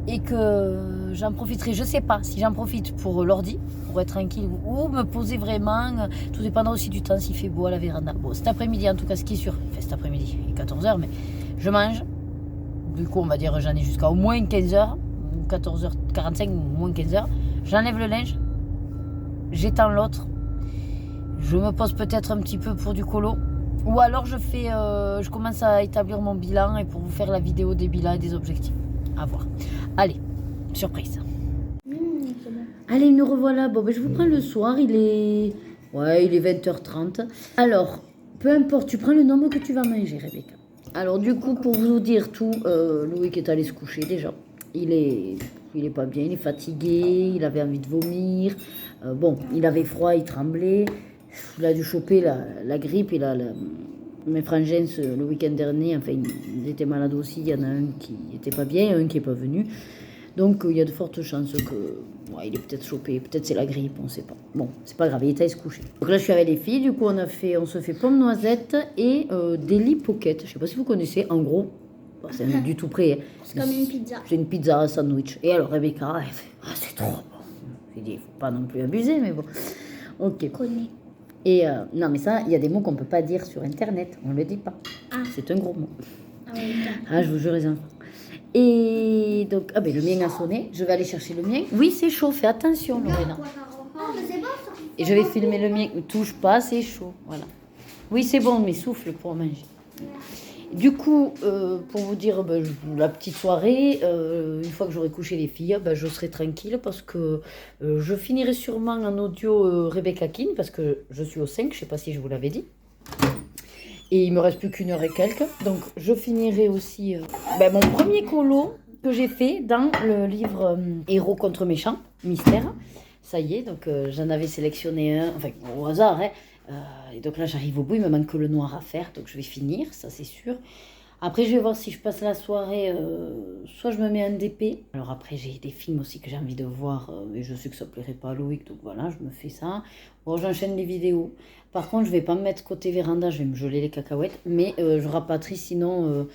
Speaker 3: Et que j'en profiterai, je sais pas si j'en profite pour l'ordi, pour être tranquille, ou me poser vraiment, tout dépendra aussi du temps s'il fait beau à la véranda. Bon, cet après-midi en tout cas, ce qui est sûr, enfin cet après-midi, il est 14h, mais je mange, du coup on va dire j'en ai jusqu'à au moins 15h, 14h45 ou moins 15h, j'enlève le linge, j'étends l'autre, je me pose peut-être un petit peu pour du colo, ou alors je commence à établir mon bilan et pour vous faire la vidéo des bilans et des objectifs. À voir. Allez, surprise.
Speaker 1: Allez, nous revoilà. Bon, je vous prends le soir. Il est 20h30. Alors, peu importe, tu prends le nombre que tu vas manger, Rebecca. Alors, du coup, pour vous dire tout, Loïc est allé se coucher déjà. Il est pas bien, il est fatigué, il avait envie de vomir. Il avait froid, il tremblait. Il a dû choper la grippe. Mes frangins, le week-end dernier, enfin, ils étaient malades aussi. Il y en a un qui n'était pas bien, un qui n'est pas venu. Donc, il y a de fortes chances il est peut-être chopé, peut-être c'est la grippe, on ne sait pas. Bon, c'est pas grave, il est allé se coucher. Donc là, je suis avec les filles. Du coup, on se fait pomme noisette et des lits pocket. Je ne sais pas si vous connaissez, en gros. C'est du tout près.
Speaker 2: C'est comme une pizza.
Speaker 1: C'est une pizza, un sandwich. Et alors, Rebecca, elle fait c'est trop bon. Je lui dis, il ne faut pas non plus abuser, mais bon. Ok.
Speaker 2: Connais.
Speaker 1: Et non, mais ça, il y a des mots qu'on ne peut pas dire sur Internet. On ne le dit pas.
Speaker 2: Ah.
Speaker 1: C'est un gros mot.
Speaker 2: Ah oui,
Speaker 1: je vous jure, les enfants. Et donc, le mien a sonné. Je vais aller chercher le mien. Oui, c'est chaud. Fais attention, Lorena.
Speaker 2: c'est bon ça.
Speaker 1: Et je vais filmer le mien. Ne touche pas, c'est chaud. Voilà. Oui, c'est bon, mais souffle pour manger. Du coup, pour vous dire, la petite soirée, une fois que j'aurai couché les filles, je serai tranquille parce que je finirai sûrement en audio Rebecca King parce que je suis au 5, je ne sais pas si je vous l'avais dit. Et il me reste plus qu'1 heure et quelques. Donc, je finirai aussi mon premier colo que j'ai fait dans le livre Héros contre méchants, Mystère. Ça y est, donc j'en avais sélectionné un, enfin au hasard, et donc là j'arrive au bout, il me manque que le noir à faire, donc je vais finir, ça c'est sûr. Après je vais voir si je passe la soirée, soit je me mets un DP. Alors après j'ai des films aussi que j'ai envie de voir, mais je sais que ça plairait pas à Loïc, donc voilà, je me fais ça. Bon, j'enchaîne les vidéos. Par contre je vais pas me mettre côté véranda, je vais me geler les cacahuètes, mais je rapatrie sinon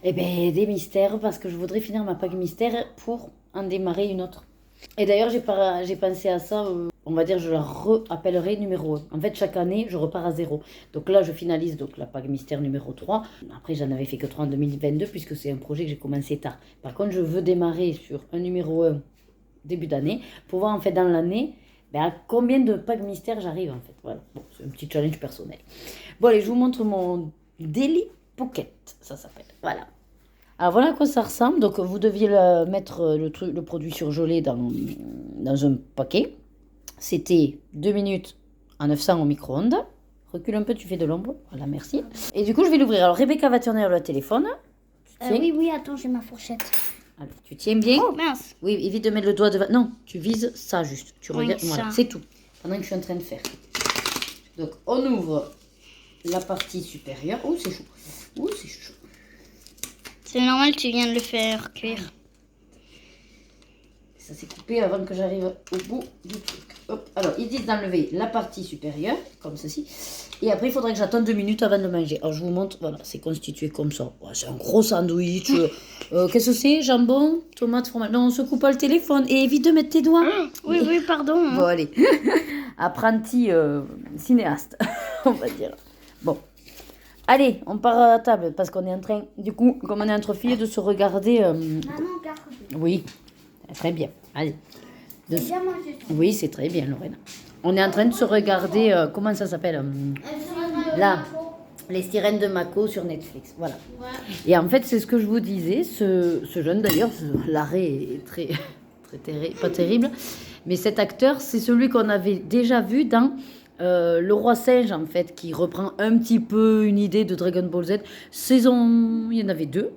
Speaker 1: des mystères, parce que je voudrais finir ma Pâques mystère pour en démarrer une autre. Et d'ailleurs, j'ai pensé à ça, on va dire, je la appellerai numéro 1. En fait, chaque année, je repars à 0. Donc là, je finalise la Pâques Mystère numéro 3. Après, j'en avais fait que 3 en 2022, puisque c'est un projet que j'ai commencé tard. Par contre, je veux démarrer sur un numéro 1 début d'année, pour voir en fait dans l'année, à combien de Pâques Mystère j'arrive en fait. Voilà, bon, c'est un petit challenge personnel. Bon, allez, je vous montre mon Daily Pocket, ça s'appelle. Voilà. Alors voilà à quoi ça ressemble. Donc vous deviez mettre le produit surgelé dans un paquet. C'était 2 minutes à 900 au micro-ondes. Recule un peu, tu fais de l'ombre. Voilà, merci. Et du coup, je vais l'ouvrir. Alors Rebecca va tenir le téléphone.
Speaker 2: Oui, attends, j'ai ma fourchette.
Speaker 1: Allez, tu tiens bien.
Speaker 2: Oh mince.
Speaker 1: Oui, évite de mettre le doigt devant. Non, tu vises ça juste. Tu
Speaker 2: Oui,
Speaker 1: regardes.
Speaker 2: ça.
Speaker 1: Voilà, c'est tout. Pendant que je suis en train de faire. Donc, on ouvre la partie supérieure. Oh, c'est chaud. Oh, c'est chaud.
Speaker 2: C'est normal, tu viens de le faire cuire.
Speaker 1: Ça s'est coupé avant que j'arrive au bout du truc. Hop. Alors, ils disent d'enlever la partie supérieure, comme ceci. Et après, il faudrait que j'attende 2 minutes avant de le manger. Alors, je vous montre. Voilà, c'est constitué comme ça. Ouais, c'est un gros sandwich. Qu'est-ce que c'est? Jambon, tomate, fromage. Non, on se coupe pas le téléphone. Et évite de mettre tes doigts.
Speaker 2: Oui, oui, pardon.
Speaker 1: Bon, allez. Apprenti cinéaste, on va dire. Bon. Allez, on part à la table parce qu'on est en train, du coup, comme on est entre filles, de se regarder.
Speaker 2: Maman, garde.
Speaker 1: Oui, très bien. Allez. De-
Speaker 2: J'ai déjà mangé.
Speaker 1: Oui, c'est très bien, Lorena. On est en train de se regarder, comment ça s'appelle Là, les sirènes de Mako sur Netflix. Voilà. Et en fait, c'est ce que je vous disais. Ce jeune, d'ailleurs, l'arrêt est très, pas terrible. Mais cet acteur, c'est celui qu'on avait déjà vu dans Le Roi Singe, en fait, qui reprend un petit peu une idée de Dragon Ball Z. Saison, il y en avait 2.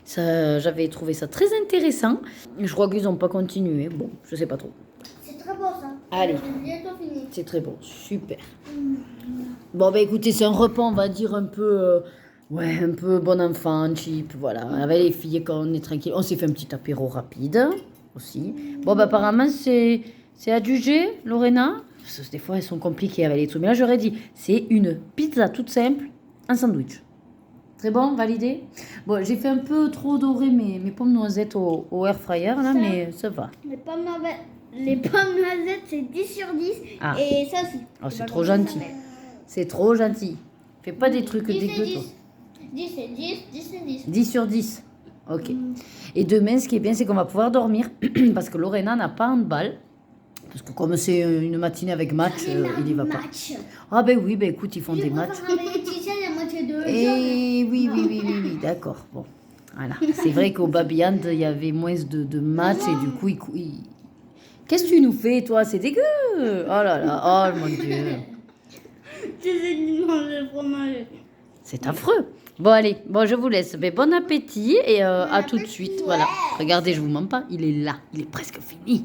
Speaker 1: Ça, j'avais trouvé ça très intéressant. Je crois qu'ils n'ont pas continué. Bon, je sais pas trop.
Speaker 2: C'est très beau ça.
Speaker 1: Allez.
Speaker 2: C'est bientôt fini.
Speaker 1: C'est très bon, super. Bon, bah écoutez, c'est un repas, on va dire, un peu bon enfant, cheap, voilà. Avec les filles, quand on est tranquille. On s'est fait un petit apéro rapide aussi. Bon, bah apparemment, c'est adjugé, Lorena. Parce que des fois, elles sont compliquées avec les trucs. Mais là, j'aurais dit, c'est une pizza toute simple, un sandwich. Très bon, validé. Bon, j'ai fait un peu trop dorer mes pommes noisettes au air fryer, là, mais ça va.
Speaker 2: Les pommes noisettes, c'est 10 sur 10.
Speaker 1: Ah.
Speaker 2: Et ça aussi.
Speaker 1: Oh, c'est trop gentil. C'est trop gentil. Fais pas des trucs
Speaker 2: 10
Speaker 1: dégueux,
Speaker 2: c'est
Speaker 1: toi.
Speaker 2: 10. 10 c'est 10, 10 c'est 10.
Speaker 1: 10 sur 10. Ok. Et demain, ce qui est bien, c'est qu'on va pouvoir dormir parce que Lorena n'a pas handball. Parce que comme c'est une matinée avec match, il n'y va pas. Ah ben oui, ben écoute, ils font des matchs.
Speaker 2: Avec les t-shirts, il y a moitié de
Speaker 1: Et oui, d'accord. Bon, voilà. C'est vrai qu'au Baby Hand, il y avait moins de matchs et du coup, qu'est-ce que tu nous fais, toi? C'est dégueu. Oh là là, oh mon Dieu.
Speaker 2: J'essaie de manger le fromage.
Speaker 1: C'est affreux. Bon, allez, bon, je vous laisse. Mais bon appétit et à tout de suite. Voilà. Regardez, je vous mens pas, il est là. Il est presque fini.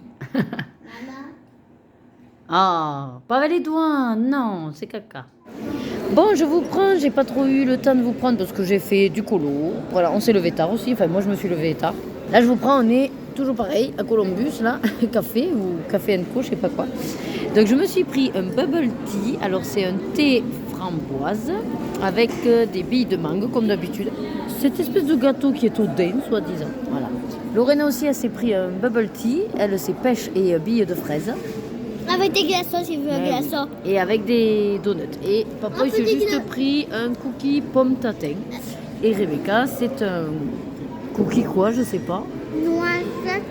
Speaker 1: Ah, pas avec les doigts. Non, c'est caca. Bon, je vous prends. J'ai pas trop eu le temps de vous prendre parce que j'ai fait du colo. Voilà, on s'est levé tard aussi. Enfin, moi, je me suis levé tard. Là, je vous prends. On est toujours pareil à Columbus, là. Café ou café & Co, je sais pas quoi. Donc, je me suis pris un bubble tea. Alors, c'est un thé framboise avec des billes de mangue, comme d'habitude. Cette espèce de gâteau qui est au daim, soi-disant. Voilà. Lorena aussi, elle s'est pris un bubble tea. Elle, c'est pêche et billes de fraises.
Speaker 2: Avec des glaçons, si vous voulez, glaçons.
Speaker 1: Et avec des donuts. Et papa, il s'est
Speaker 2: petit
Speaker 1: juste pris un cookie pomme tatin. Et Rebecca, c'est un cookie quoi, je sais pas.
Speaker 2: Noisette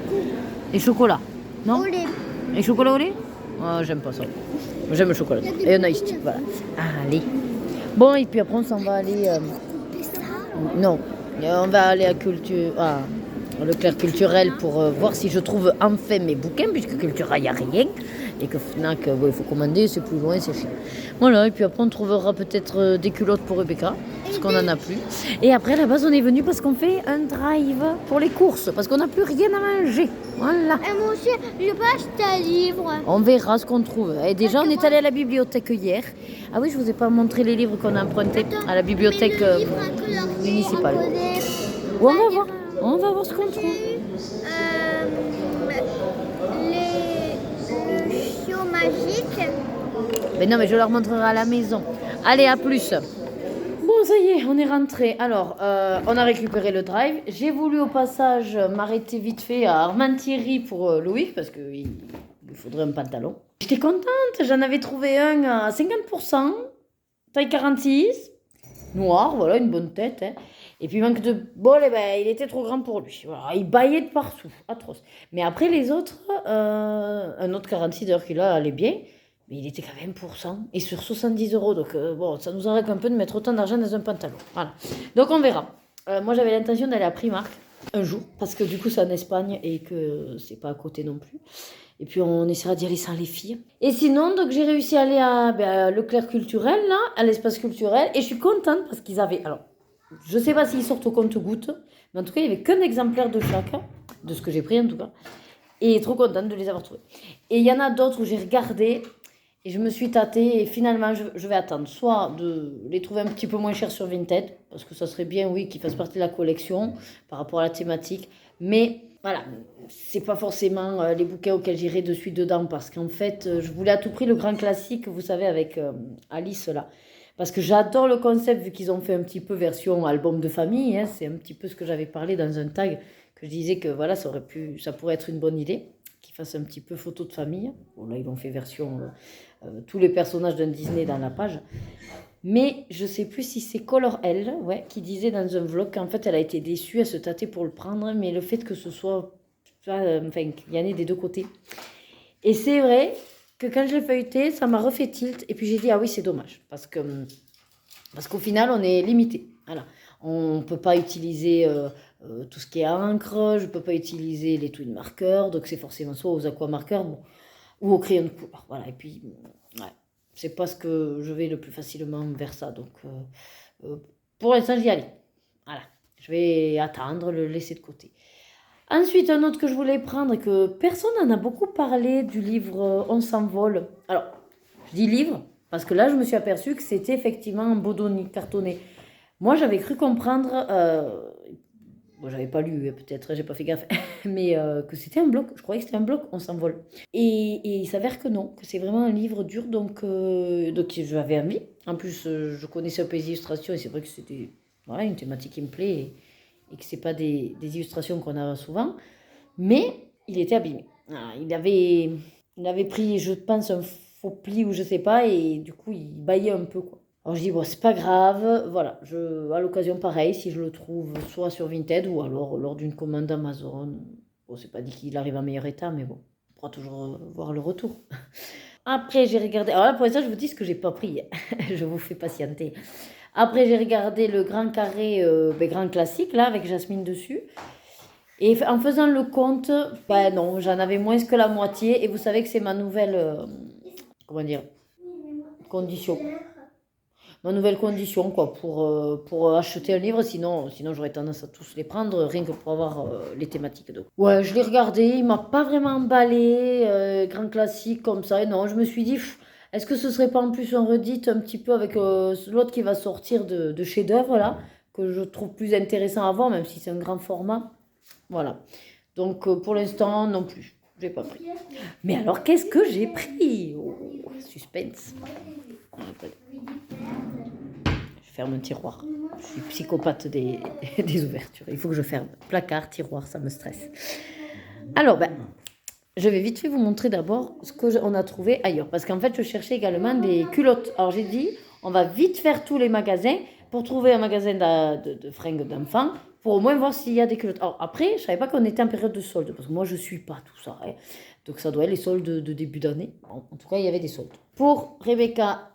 Speaker 1: Et chocolat. Non?
Speaker 2: au lait.
Speaker 1: Et chocolat au lait? Ah, j'aime pas ça. J'aime le chocolat. Et un iced tea, voilà. Allez. Bon, et puis après, on s'en va aller... Non. On va aller à Leclerc Culturel pour voir si je trouve enfin mes bouquins, puisque Cultura, il n'y a rien. Et que Fnac, il faut commander, c'est plus loin, c'est cher. Voilà, et puis après, on trouvera peut-être des culottes pour Rebecca, parce qu'on n'en a plus. Et après, à la base, on est venu parce qu'on fait un drive pour les courses, parce qu'on n'a plus rien à manger. Voilà.
Speaker 2: Et moi aussi, je peux acheter un livre.
Speaker 1: On verra ce qu'on trouve. Et déjà, on est allé à la bibliothèque hier. Ah oui, je vous ai pas montré les livres qu'on a empruntés à la bibliothèque municipale. Ou on va voir. On va voir ce qu'on trouve.
Speaker 2: Le chiot magique.
Speaker 1: Mais non, mais je leur montrerai à la maison. Allez, à plus. Bon, ça y est, on est rentré. Alors, on a récupéré le drive. J'ai voulu au passage m'arrêter vite fait à Armentieri pour Louis, parce qu'il lui faudrait un pantalon. J'étais contente, j'en avais trouvé un à 50%, taille 46, noir, voilà, une bonne tête. Hein. Et puis, manque de bol, eh ben, il était trop grand pour lui. Voilà, il baillait de partout, atroce. Mais après, les autres, un autre 46 d'ailleurs qui là allait bien, mais il était qu'à 20% et sur 70 €. Donc, bon, ça nous arrête un peu de mettre autant d'argent dans un pantalon. Voilà. Donc, on verra. Moi, j'avais l'intention d'aller à Primark un jour, parce que du coup, c'est en Espagne et que c'est pas à côté non plus. Et puis, on essaiera d'y aller sans les filles. Et sinon, donc, j'ai réussi à aller à Leclerc Culturel, là, à l'espace culturel. Et je suis contente parce qu'ils avaient... Alors, je sais pas s'ils sortent au compte-gouttes, mais en tout cas, il n'y avait qu'un exemplaire de chaque. de ce que j'ai pris en tout cas. Et trop contente de les avoir trouvés. Et il y en a d'autres où j'ai regardé et je me suis tâtée et finalement je vais attendre. Soit de les trouver un petit peu moins chers sur Vinted, parce que ça serait bien, oui, qu'ils fassent partie de la collection par rapport à la thématique. Mais voilà, c'est pas forcément les bouquins auxquels j'irai de suite dedans, parce qu'en fait, je voulais à tout prix le grand classique, vous savez, avec Alice là. Parce que j'adore le concept, vu qu'ils ont fait un petit peu version album de famille. Hein, c'est un petit peu ce que j'avais parlé dans un tag, que je disais que voilà, ça pourrait être une bonne idée, qu'ils fassent un petit peu photo de famille. Bon, là, ils ont fait version tous les personnages d'un Disney dans la page. Mais je sais plus si c'est Color L, ouais, qui disait dans un vlog qu'en fait, elle a été déçue, elle se tâtait pour le prendre, mais le fait que ce soit, enfin, qu'il y en ait des deux côtés. Et c'est vrai que quand je l'ai feuilleté, ça m'a refait tilt. Et puis j'ai dit, ah oui, c'est dommage. Parce qu'au final, on est limité. Voilà. On ne peut pas utiliser tout ce qui est encre. Je ne peux pas utiliser les twin markers. Donc c'est forcément soit aux aquamarqueurs ou au crayon de couleur. Voilà. Et puis, ouais, c'est pas ce que je vais le plus facilement vers ça. Donc pour l'instant, j'y allais. Voilà. Je vais attendre, le laisser de côté. Ensuite, un autre que je voulais prendre et que personne n'en a beaucoup parlé, du livre On s'envole. Alors, je dis livre parce que là, je me suis aperçue que c'était effectivement un Bodoni cartonné. Moi, j'avais cru comprendre, bon, j'avais pas lu, peut-être, j'ai pas fait gaffe, mais que c'était un bloc. Je croyais que c'était un bloc, On s'envole. Et il s'avère que non, que c'est vraiment un livre dur, donc j'avais envie. En plus, je connaissais un peu les illustrations et c'est vrai que c'était voilà, une thématique qui me plaît. Et que ce n'est pas des illustrations qu'on a souvent, mais il était abîmé. Voilà, il avait pris, je pense, un faux pli ou je sais pas, et du coup, il baillait un peu, quoi. Alors je dis, bon, c'est pas grave, voilà, à l'occasion, pareil, si je le trouve soit sur Vinted ou alors lors d'une commande Amazon. Bon, c'est pas dit qu'il arrive en meilleur état, mais bon, on pourra toujours voir le retour. Après, j'ai regardé, alors là, pour l'instant, je vous dis ce que j'ai pas pris, je vous fais patienter. Après, j'ai regardé le grand carré, grand classique, là, avec Jasmine dessus. Et en faisant le compte, ben non, j'en avais moins que la moitié. Et vous savez que c'est ma nouvelle, comment dire, condition. Ma nouvelle condition, quoi, pour acheter un livre. Sinon j'aurais tendance à tous les prendre, rien que pour avoir les thématiques. Donc. Ouais, je l'ai regardé, il m'a pas vraiment emballé, grand classique comme ça. Et non, je me suis dit... Est-ce que ce serait pas en plus un redit un petit peu avec l'autre qui va sortir de chef-d'œuvre là, que je trouve plus intéressant à voir, même si c'est un grand format. Voilà. Donc pour l'instant, non plus. Je n'ai pas pris. Mais alors, qu'est-ce que j'ai pris? Oh, suspense. Je ferme un tiroir. Je suis psychopathe des ouvertures. Il faut que je ferme. Placard, tiroir, ça me stresse. Alors, je vais vite fait vous montrer d'abord ce qu'on a trouvé ailleurs. Parce qu'en fait, je cherchais également des culottes. Alors, j'ai dit, on va vite faire tous les magasins pour trouver un magasin de fringues d'enfants pour au moins voir s'il y a des culottes. Alors, après, je ne savais pas qu'on était en période de solde. Parce que moi, je ne suis pas tout ça. Hein. Donc, ça doit être les soldes de début d'année. Bon, en tout cas, il y avait des soldes. Pour Rebecca,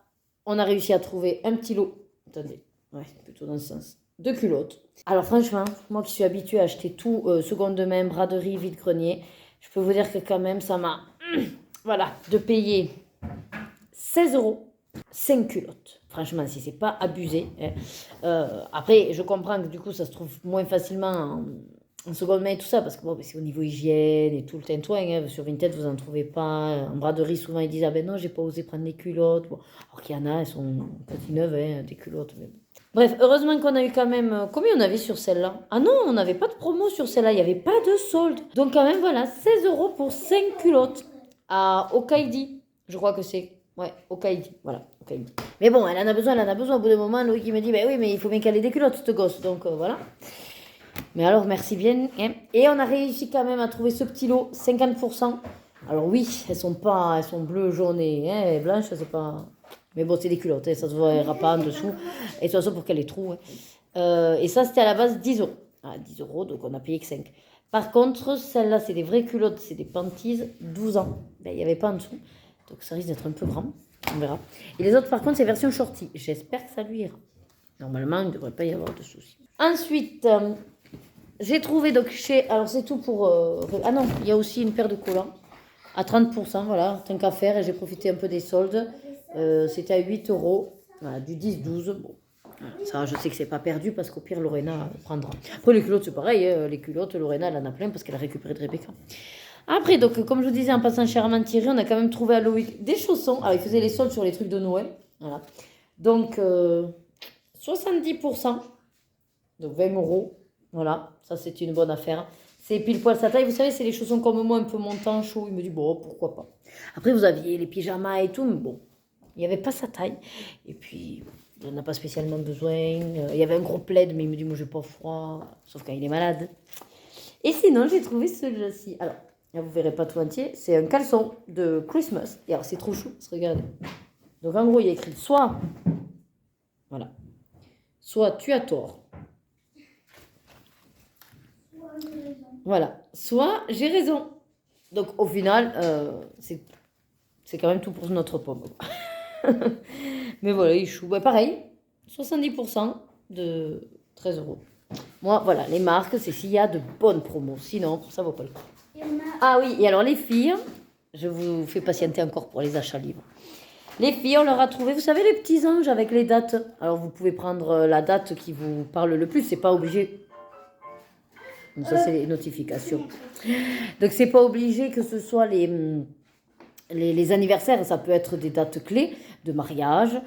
Speaker 1: on a réussi à trouver un petit lot. Attendez, ouais, plutôt dans ce sens. De culottes. Alors, franchement, moi qui suis habituée à acheter tout seconde main, braderie, vide-grenier... Je peux vous dire que quand même, ça m'a... Voilà, de payer 16 €, 5 culottes. Franchement, si c'est pas abusé. Hein. Après, je comprends que du coup, ça se trouve moins facilement en seconde main et tout ça, parce que bon, c'est au niveau hygiène et tout le tintouin. Hein. Sur Vinted, vous n'en trouvez pas. En braderie, souvent, ils disent, ah ben non, j'ai pas osé prendre les culottes. Bon, alors qu'il y en a, elles sont quasi neuves, hein, des culottes. Mais... Bref, heureusement qu'on a eu quand même... Combien on avait sur celle-là? Ah non, on n'avait pas de promo sur celle-là, il n'y avait pas de solde. Donc quand même, voilà, 16 € pour 5 culottes à Okaidi. Je crois que c'est... Ouais, Okaidi, voilà, Okaidi. Mais bon, elle en a besoin. Au bout d'un moment, Loïc il me dit, oui, mais il faut bien qu'elle ait des culottes, cette gosse. Donc voilà. Mais alors, merci bien. Hein. Et on a réussi quand même à trouver ce petit lot, 50%. Alors oui, elles sont bleues, jaunes et blanches, c'est pas... Mais bon, c'est des culottes, hein, ça se verra pas en dessous. Et de toute façon, pour qu'elle ait trou. Hein. Et ça, c'était à la base 10 €. Ah, 10 €, donc on a payé que 5. Par contre, celle-là, c'est des vraies culottes, c'est des panties, 12 ans. Ben, il n'y avait pas en dessous. Donc ça risque d'être un peu grand. On verra. Et les autres, par contre, c'est version shorty. J'espère que ça lui ira. Normalement, il ne devrait pas y avoir de soucis. Ensuite, j'ai trouvé donc chez... Alors, c'est tout pour... Ah non, il y a aussi une paire de collants. À 30%, voilà, tant qu'à faire. Et j'ai profité un peu des soldes. C'était à 8 €, voilà, du 10-12. Bon, Voilà, ça, je sais que c'est pas perdu parce qu'au pire, Lorena prendra. Après, les culottes, c'est pareil. Hein, les culottes, Lorena, elle en a plein parce qu'elle a récupéré de Rebecca. Après, donc, comme je vous disais, en passant chez Armand Thierry, on a quand même trouvé à Loïc des chaussons. Alors, il faisait les soldes sur les trucs de Noël. Voilà. Donc, 70%. Donc, 20 euros. Voilà, ça, c'est une bonne affaire. C'est pile poil sa taille. Vous savez, c'est les chaussons comme moi, un peu montants, chaud. Il me dit, bon, pourquoi pas. Après, vous aviez les pyjamas et tout, mais bon, il n'y avait pas sa taille. Et puis, il n'en a pas spécialement besoin. Il y avait un gros plaid, mais il me dit, moi, j'ai pas froid. Sauf quand il est malade. Et sinon, j'ai trouvé celui-ci. Alors, là, vous verrez pas tout entier. C'est un caleçon de Christmas. Et alors, c'est trop chou. Regardez. Donc, en gros, il y a écrit soit, voilà, soit tu as tort. Voilà, soit j'ai raison. Donc, au final, c'est quand même tout pour notre pomme. Mais voilà, il chou. Bah, pareil, 70% de 13 euros. Moi, voilà, les marques, c'est s'il y a de bonnes promos. Sinon, ça vaut pas le coup. Ah oui, et alors les filles, je vous fais patienter encore pour les achats libres. Les filles, on leur a trouvé, vous savez, les petits anges avec les dates. Alors, vous pouvez prendre la date qui vous parle le plus, c'est pas obligé. Donc, ça, c'est les notifications. Donc, c'est pas obligé que ce soit les anniversaires. Ça peut être des dates clés de mariage,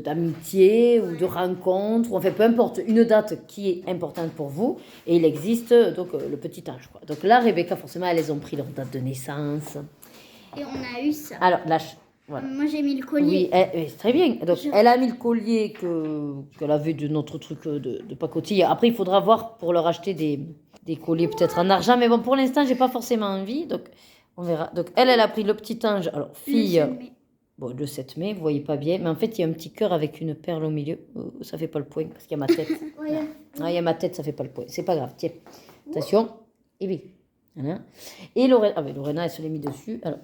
Speaker 1: d'amitié ou de rencontre. Ou enfin, peu importe, une date qui est importante pour vous. Et il existe donc le petit ange, quoi. Donc là, Rebecca, forcément, elles ont pris leur date de naissance.
Speaker 2: Et on a eu ça.
Speaker 1: Alors, là, voilà.
Speaker 2: Moi, j'ai mis le collier.
Speaker 1: Oui, c'est très bien. Donc, elle a mis le collier qu'elle avait de notre truc de pacotille. Après, il faudra voir pour leur acheter des colliers peut-être en argent. Mais bon, pour l'instant, j'ai pas forcément envie. Donc, on verra. Donc, elle a pris le petit ange. Alors, fille, bon, le 7 mai, vous voyez pas bien. Mais en fait, il y a un petit cœur avec une perle au milieu. Ça fait pas le point parce qu'il y a ma tête. Ah, il y a ma tête, ça fait pas le point. C'est pas grave. Tiens, attention. Et oui. Voilà. Et Lorena, Lorena, elle se l'est mis dessus. Alors,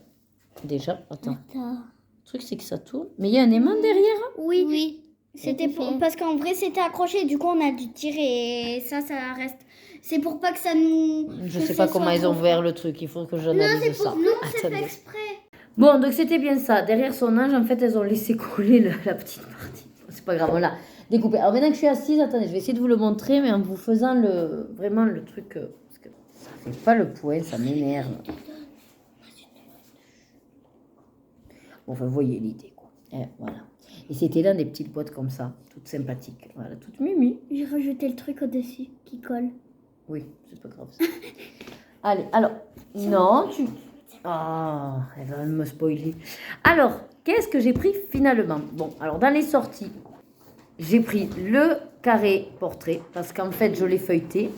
Speaker 1: déjà, attends. Le truc, c'est que ça tourne. Mais il y a un aimant derrière.
Speaker 2: Oui. C'était parce qu'en vrai, c'était accroché. Du coup, on a dû tirer et ça reste. C'est pour pas que ça nous.
Speaker 1: Je sais pas comment ils ont ouvert le truc. Il faut que j'analyse ça.
Speaker 2: Non, c'est pas exprès.
Speaker 1: Bon, donc c'était bien ça. Derrière son ange, en fait, elles ont laissé coller la petite partie. C'est pas grave, on l'a découpé. Alors maintenant que je suis assise, attendez, je vais essayer de vous le montrer, mais en vous faisant vraiment le truc. Parce que ça fait pas le point, ça m'énerve. Bon, enfin, vous voyez l'idée, quoi. Et voilà. Et c'était dans des petites boîtes comme ça, toutes sympathiques. Voilà, toutes mimi.
Speaker 2: J'ai rajouté le truc au-dessus qui colle.
Speaker 1: Oui, c'est pas grave. Ça. Allez, alors. Non, tu. Ah, elle va me spoiler. Alors, qu'est-ce que j'ai pris finalement? Bon, alors dans les sorties, j'ai pris le carré portrait parce qu'en fait, je l'ai feuilleté.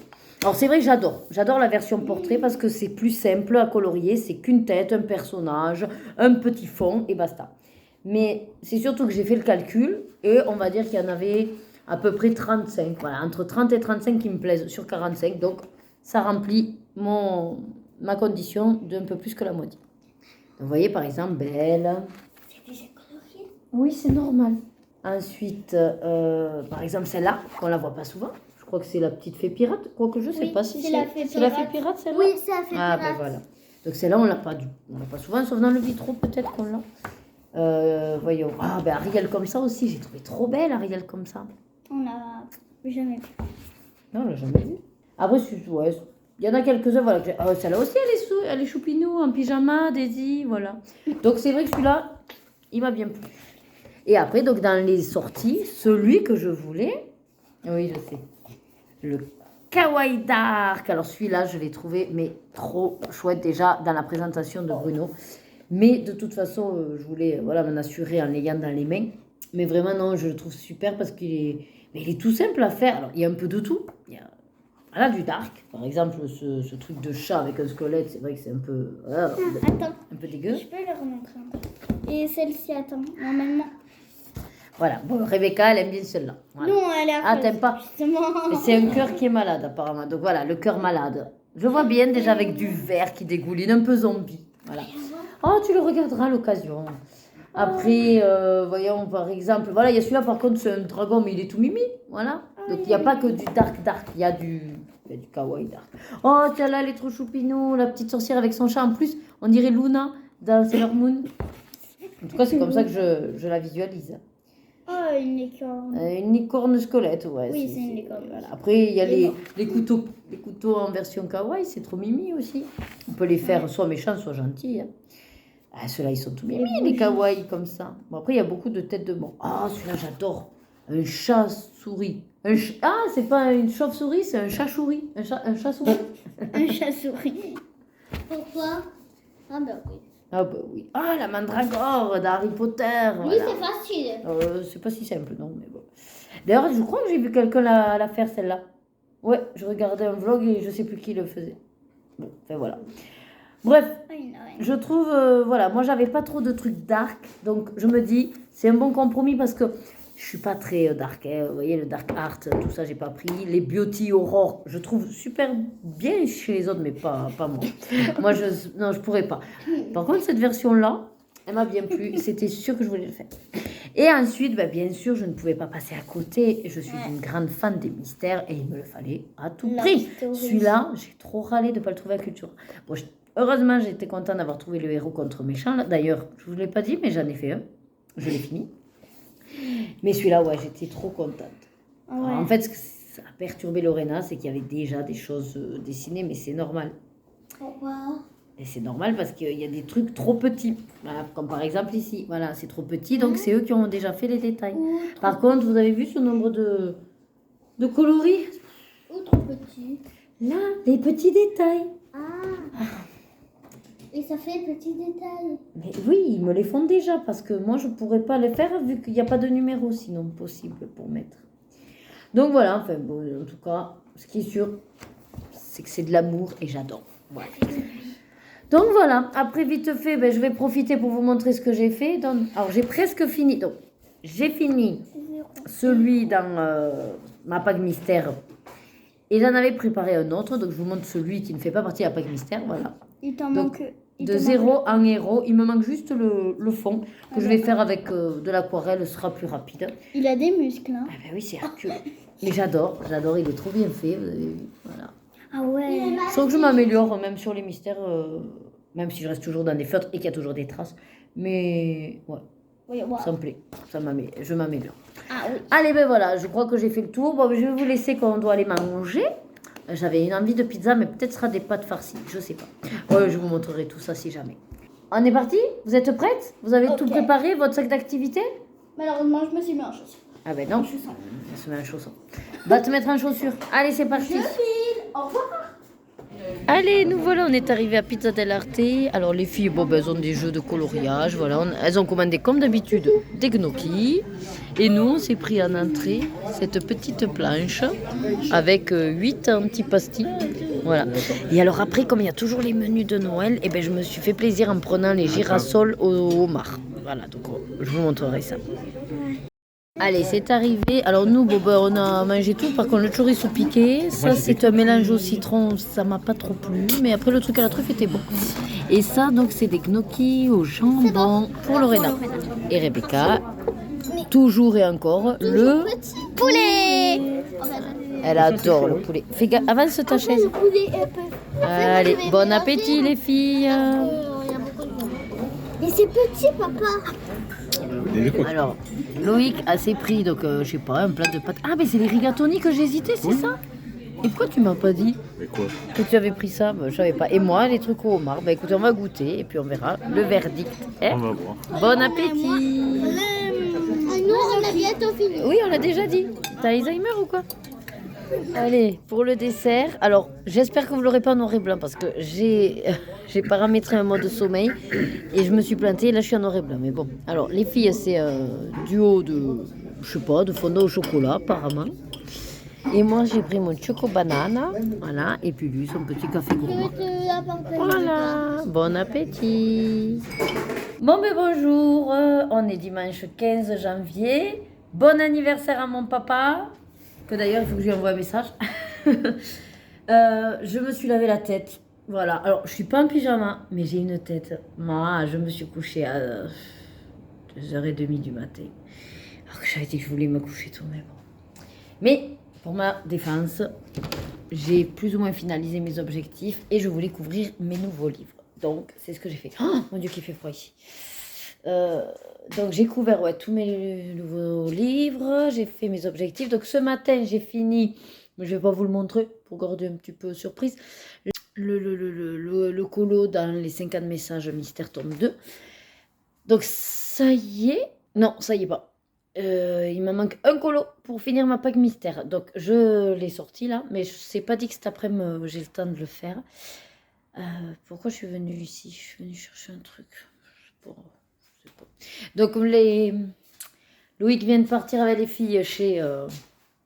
Speaker 1: Alors c'est vrai que j'adore la version portrait parce que c'est plus simple à colorier, c'est qu'une tête, un personnage, un petit fond et basta. Mais c'est surtout que j'ai fait le calcul et on va dire qu'il y en avait à peu près 35, voilà, entre 30 et 35 qui me plaisent sur 45, donc ça remplit ma condition d'un peu plus que la moitié. Donc, vous voyez par exemple, Belle.
Speaker 2: C'est déjà colorié?
Speaker 1: Oui, c'est normal. Ensuite, par exemple celle-là, qu'on la voit pas souvent. Je crois que c'est la petite fée pirate. Quoique je sais pas si c'est la fée pirate celle-là.
Speaker 2: Oui, c'est la fée pirate.
Speaker 1: Ah ben voilà. Donc celle-là, on l'a pas souvent, sauf dans le vitro peut-être qu'on l'a. Voyons. Ah ben Ariel comme ça aussi, j'ai trouvé trop belle Ariel comme ça.
Speaker 2: On l'a jamais vu.
Speaker 1: Non, on l'a jamais vu. Après, ouais, il y en a quelques-uns, voilà. Celle-là aussi, elle est choupinou, en pyjama, Daisy, voilà. Donc c'est vrai que celui-là, il m'a bien plu. Et après, donc dans les sorties, celui que je voulais, oui, je sais. Le Kawaii Dark. Alors celui-là, je l'ai trouvé mais trop chouette déjà dans la présentation de Bruno. Mais de toute façon, je voulais m'en assurer en l'ayant dans les mains. Mais vraiment, non, je le trouve super parce il est tout simple à faire. Alors, il y a un peu de tout. Il y a du dark. Par exemple, ce truc de chat avec un squelette, c'est vrai que c'est un peu...
Speaker 2: Attends.
Speaker 1: Un peu dégueu.
Speaker 2: Je peux le remontrer encore. Et celle-ci, attends, normalement...
Speaker 1: Voilà, bon, Rebecca, elle aime bien celle-là. Voilà.
Speaker 2: Non, elle a...
Speaker 1: Ah, t'aimes pas?
Speaker 2: Justement.
Speaker 1: C'est un cœur qui est malade, apparemment. Donc voilà, le cœur malade. Je vois bien déjà avec du vert qui dégouline, un peu zombie. Voilà. Oh, tu le regarderas à l'occasion. Après, voyons, par exemple, voilà, il y a celui-là, par contre, c'est un dragon, mais il est tout mimi. Voilà. Donc, il n'y a pas que du dark, il y a du kawaii dark. Oh, tiens, là, elle est trop choupinou, la petite sorcière avec son chat. En plus, on dirait Luna dans Sailor Moon. En tout cas, c'est comme ça que je la visualise.
Speaker 2: Oh, une licorne?
Speaker 1: Une licorne squelette, ouais.
Speaker 2: Oui, c'est une licorne.
Speaker 1: Voilà. Après, il y a les couteaux en version kawaii, c'est trop mimi aussi. On peut les faire soit méchants, soit gentils. Hein. Ah, ceux-là, ils sont tout mimi, les kawaii, comme ça. Bon, après, il y a beaucoup de têtes de mort. Ah, celui-là, j'adore. Un chat-souris. Ah, c'est pas une chauve-souris, c'est un chat-souris. Un chat-souris.
Speaker 2: Un chat-souris. Pourquoi? Ah bah oui.
Speaker 1: Ah bah oui. Ah, la mandragore d'Harry Potter.
Speaker 2: Oui,
Speaker 1: Voilà.
Speaker 2: c'est facile.
Speaker 1: C'est pas si simple, non, mais bon. D'ailleurs, je crois que j'ai vu quelqu'un la faire, celle-là. Ouais, je regardais un vlog et je sais plus qui le faisait. Bon, enfin voilà. Bref, je trouve, voilà, moi j'avais pas trop de trucs dark, donc je me dis, c'est un bon compromis parce que je suis pas très dark, hein. Vous voyez, le dark art, tout ça, j'ai pas pris. Les beauty horror, je trouve super bien chez les autres, mais pas moi. Moi, non, je pourrais pas. Par contre, cette version-là, elle m'a bien plu, c'était sûr que je voulais le faire. Et ensuite, bah, bien sûr, je ne pouvais pas passer à côté. Je suis une grande fan des mystères et il me le fallait à tout prix. Celui-là, j'ai trop râlé de ne pas le trouver à Culture. Bon, heureusement, j'étais contente d'avoir trouvé le héros contre méchant. D'ailleurs, je ne vous l'ai pas dit, mais j'en ai fait un. Je l'ai fini. Mais celui-là, ouais, j'étais trop contente. Alors, en fait, ce que ça a perturbé Lorena, c'est qu'il y avait déjà des choses dessinées, mais c'est normal.
Speaker 2: Pourquoi?
Speaker 1: Et c'est normal parce qu'il y a des trucs trop petits. Voilà, comme par exemple ici. Voilà, c'est trop petit, donc c'est eux qui ont déjà fait les détails. Par contre, vous avez vu ce nombre de coloris?
Speaker 2: Ou trop petit?
Speaker 1: Là, les petits détails.
Speaker 2: Ah. Et ça fait petits détails.
Speaker 1: Mais oui, ils me les font déjà parce que moi, je ne pourrais pas les faire vu qu'il n'y a pas de numéro sinon possible pour mettre. Donc voilà, enfin bon, en tout cas, ce qui est sûr, c'est que c'est de l'amour et j'adore. Voilà. Donc voilà, après vite fait, ben, je vais profiter pour vous montrer ce que j'ai fait. Alors j'ai presque fini. Donc j'ai fini celui dans ma Pâques mystère. Et j'en avais préparé un autre, donc je vous montre celui qui ne fait pas partie de la Pâques mystère. Voilà.
Speaker 2: Il t'en manque.
Speaker 1: De 0 en héros, il me manque juste le fond que je vais faire avec de l'aquarelle, ce sera plus rapide.
Speaker 2: Il a des muscles. Hein.
Speaker 1: Ah ben oui, c'est Hercule. Mais j'adore, il est trop bien fait. Vous avez vu, voilà.
Speaker 2: Ah ouais.
Speaker 1: Je trouve que je m'améliore même sur les mystères, même si je reste toujours dans des feutres et qu'il y a toujours des traces. Mais ouais,
Speaker 2: Oui, wow.
Speaker 1: ça me plaît, je m'améliore.
Speaker 2: Ah oui.
Speaker 1: Allez, ben voilà, je crois que j'ai fait le tour. Bon, je vais vous laisser quand on doit aller manger. J'avais une envie de pizza, mais peut-être ce sera des pâtes farcies, je sais pas. Ouais, je vous montrerai tout ça si jamais. On est parti? Vous êtes prête? Vous avez tout préparé, votre sac d'activité?
Speaker 2: Malheureusement, je me suis mis en chaussures.
Speaker 1: Ah ben non, elle se met un chausson. Va te mettre en chaussure. Allez, c'est parti.
Speaker 2: Je file. Au revoir.
Speaker 1: Allez, nous voilà, on est arrivé à Pizza del Arte. Alors les filles, bon, ben, elles ont des jeux de coloriage, voilà. Elles ont commandé comme d'habitude des gnocchis. Et nous, on s'est pris en entrée cette petite planche avec 8 antipastis. Voilà. Et alors après, comme il y a toujours les menus de Noël, et ben, je me suis fait plaisir en prenant les girasol au homard. Voilà, donc je vous montrerai ça. Allez, c'est arrivé. Alors nous, bon, ben, on a mangé tout. Par contre, le chorizo piqué, ça c'est un mélange au citron, ça m'a pas trop plu. Mais après, le truc à la truffe était bon. Et ça, donc, c'est des gnocchis au jambon pour Lorena. Et Rebecca, toujours et encore, le
Speaker 2: petit poulet.
Speaker 1: Elle adore le poulet. Fais gaffe, avance ta chaise. Allez, bon appétit les filles.
Speaker 2: Et c'est petit, papa.
Speaker 1: Alors, Loïc a ses prix, donc je sais pas, un plat de pâtes. Ah, mais c'est les rigatoni que j'hésitais, c'est ça? Et pourquoi tu m'as pas dit
Speaker 4: Mais quoi?
Speaker 1: que tu avais pris ça? Je savais pas. Et moi, les trucs au homard. Bah écoutez, on va goûter et puis on verra le verdict. Hein?
Speaker 4: On va voir.
Speaker 1: Bon appétit.
Speaker 2: Nous, on a bientôt fini.
Speaker 1: Oui, on l'a déjà dit. T'as Alzheimer ou quoi? Allez, pour le dessert. Alors, j'espère que vous l'aurez pas en noir et blanc parce que j'ai paramétré un mode sommeil et je me suis plantée. Là, je suis en noir et blanc. Mais bon, alors les filles, c'est un duo de, je sais pas, de fondant au chocolat apparemment. Et moi, j'ai pris mon choco banana, voilà, et puis lui, son petit café gourmand. Voilà, bon appétit. Bon, ben bonjour, on est dimanche 15 janvier. Bon anniversaire à mon papa. Que d'ailleurs, il faut que je lui envoie un message. Je me suis lavé la tête. Voilà. Alors, je suis pas en pyjama, mais j'ai une tête. Moi, je me suis couchée à 2h30 du matin. Alors que j'avais dit que je voulais me coucher tôt, mais bon. Mais, pour ma défense, j'ai plus ou moins finalisé mes objectifs et je voulais couvrir mes nouveaux livres. Donc, c'est ce que j'ai fait. Oh, mon Dieu, qu'il fait froid ici. Donc j'ai couvert tous mes nouveaux livres, j'ai fait mes objectifs. Donc ce matin j'ai fini, mais je vais pas vous le montrer pour garder un petit peu surprise, le colo dans les 50 messages mystère tome 2. Donc ça y est, non ça y est pas. Il me manque un colo pour finir ma Pâques mystère. Donc je l'ai sorti là, mais je ne sais pas dit que cet après-midi j'ai le temps de le faire. Pourquoi je suis venue ici? Je suis venue chercher un truc. Je sais pas. Donc Loïc vient de partir avec les filles chez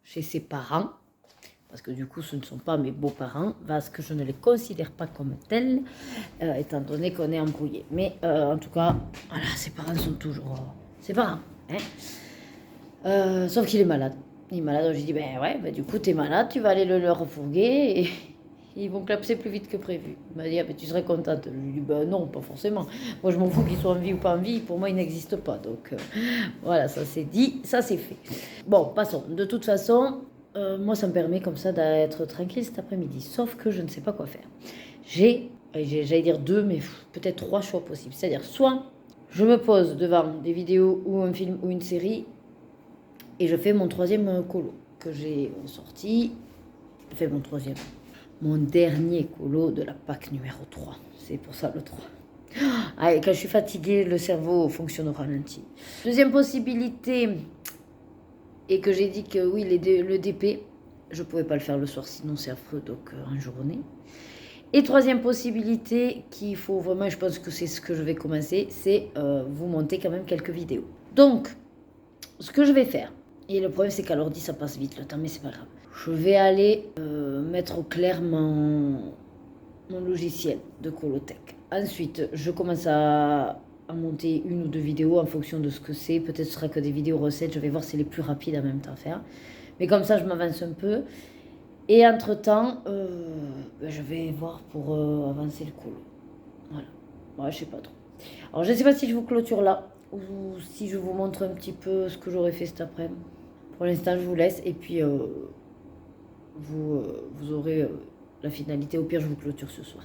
Speaker 1: ses parents. Parce que du coup ce ne sont pas mes beaux-parents. Parce que je ne les considère pas comme tels. Étant donné qu'on est embrouillés. Mais en tout cas, voilà, ses parents sont toujours ses parents. Sauf qu'il est malade. Il est malade, donc j'ai dit, du coup, t'es malade, tu vas aller le leur refourguer et ils vont clapser plus vite que prévu. Il m'a dit, tu serais contente. Je lui ai dit, non, pas forcément. Moi, je m'en fous qu'ils soient en vie ou pas en vie, pour moi, ils n'existent pas. Donc, voilà, ça c'est dit, ça c'est fait. Bon, passons. De toute façon, moi, ça me permet comme ça d'être tranquille cet après-midi. Sauf que je ne sais pas quoi faire. J'allais dire 2, mais peut-être 3 choix possibles. C'est-à-dire, soit je me pose devant des vidéos ou un film ou une série, et je fais mon 3e colo que j'ai sorti. Je fais mon dernier colo de la Pâques numéro 3. C'est pour ça le 3. Quand je suis fatiguée, le cerveau fonctionne au ralenti. Deuxième possibilité, et que j'ai dit que oui, le DP, je ne pouvais pas le faire le soir, sinon c'est affreux, donc en journée. Et troisième possibilité, qu'il faut vraiment, je pense que c'est ce que je vais commencer, c'est vous monter quand même quelques vidéos. Donc, ce que je vais faire, et le problème c'est qu'à l'ordi ça passe vite le temps, mais c'est pas grave. Je vais aller mettre au clair mon logiciel de Colotech. Ensuite, je commence à monter 1 ou 2 vidéos en fonction de ce que c'est. Peut-être ce sera que des vidéos recettes, je vais voir si c'est les plus rapides en même temps à faire. Mais comme ça, je m'avance un peu. Et entre-temps, je vais voir pour avancer le colo. Voilà. Ouais, je sais pas trop. Alors, je sais pas si je vous clôture là ou si je vous montre un petit peu ce que j'aurais fait cet après-midi. Pour l'instant, je vous laisse et puis vous aurez la finalité. Au pire, je vous clôture ce soir.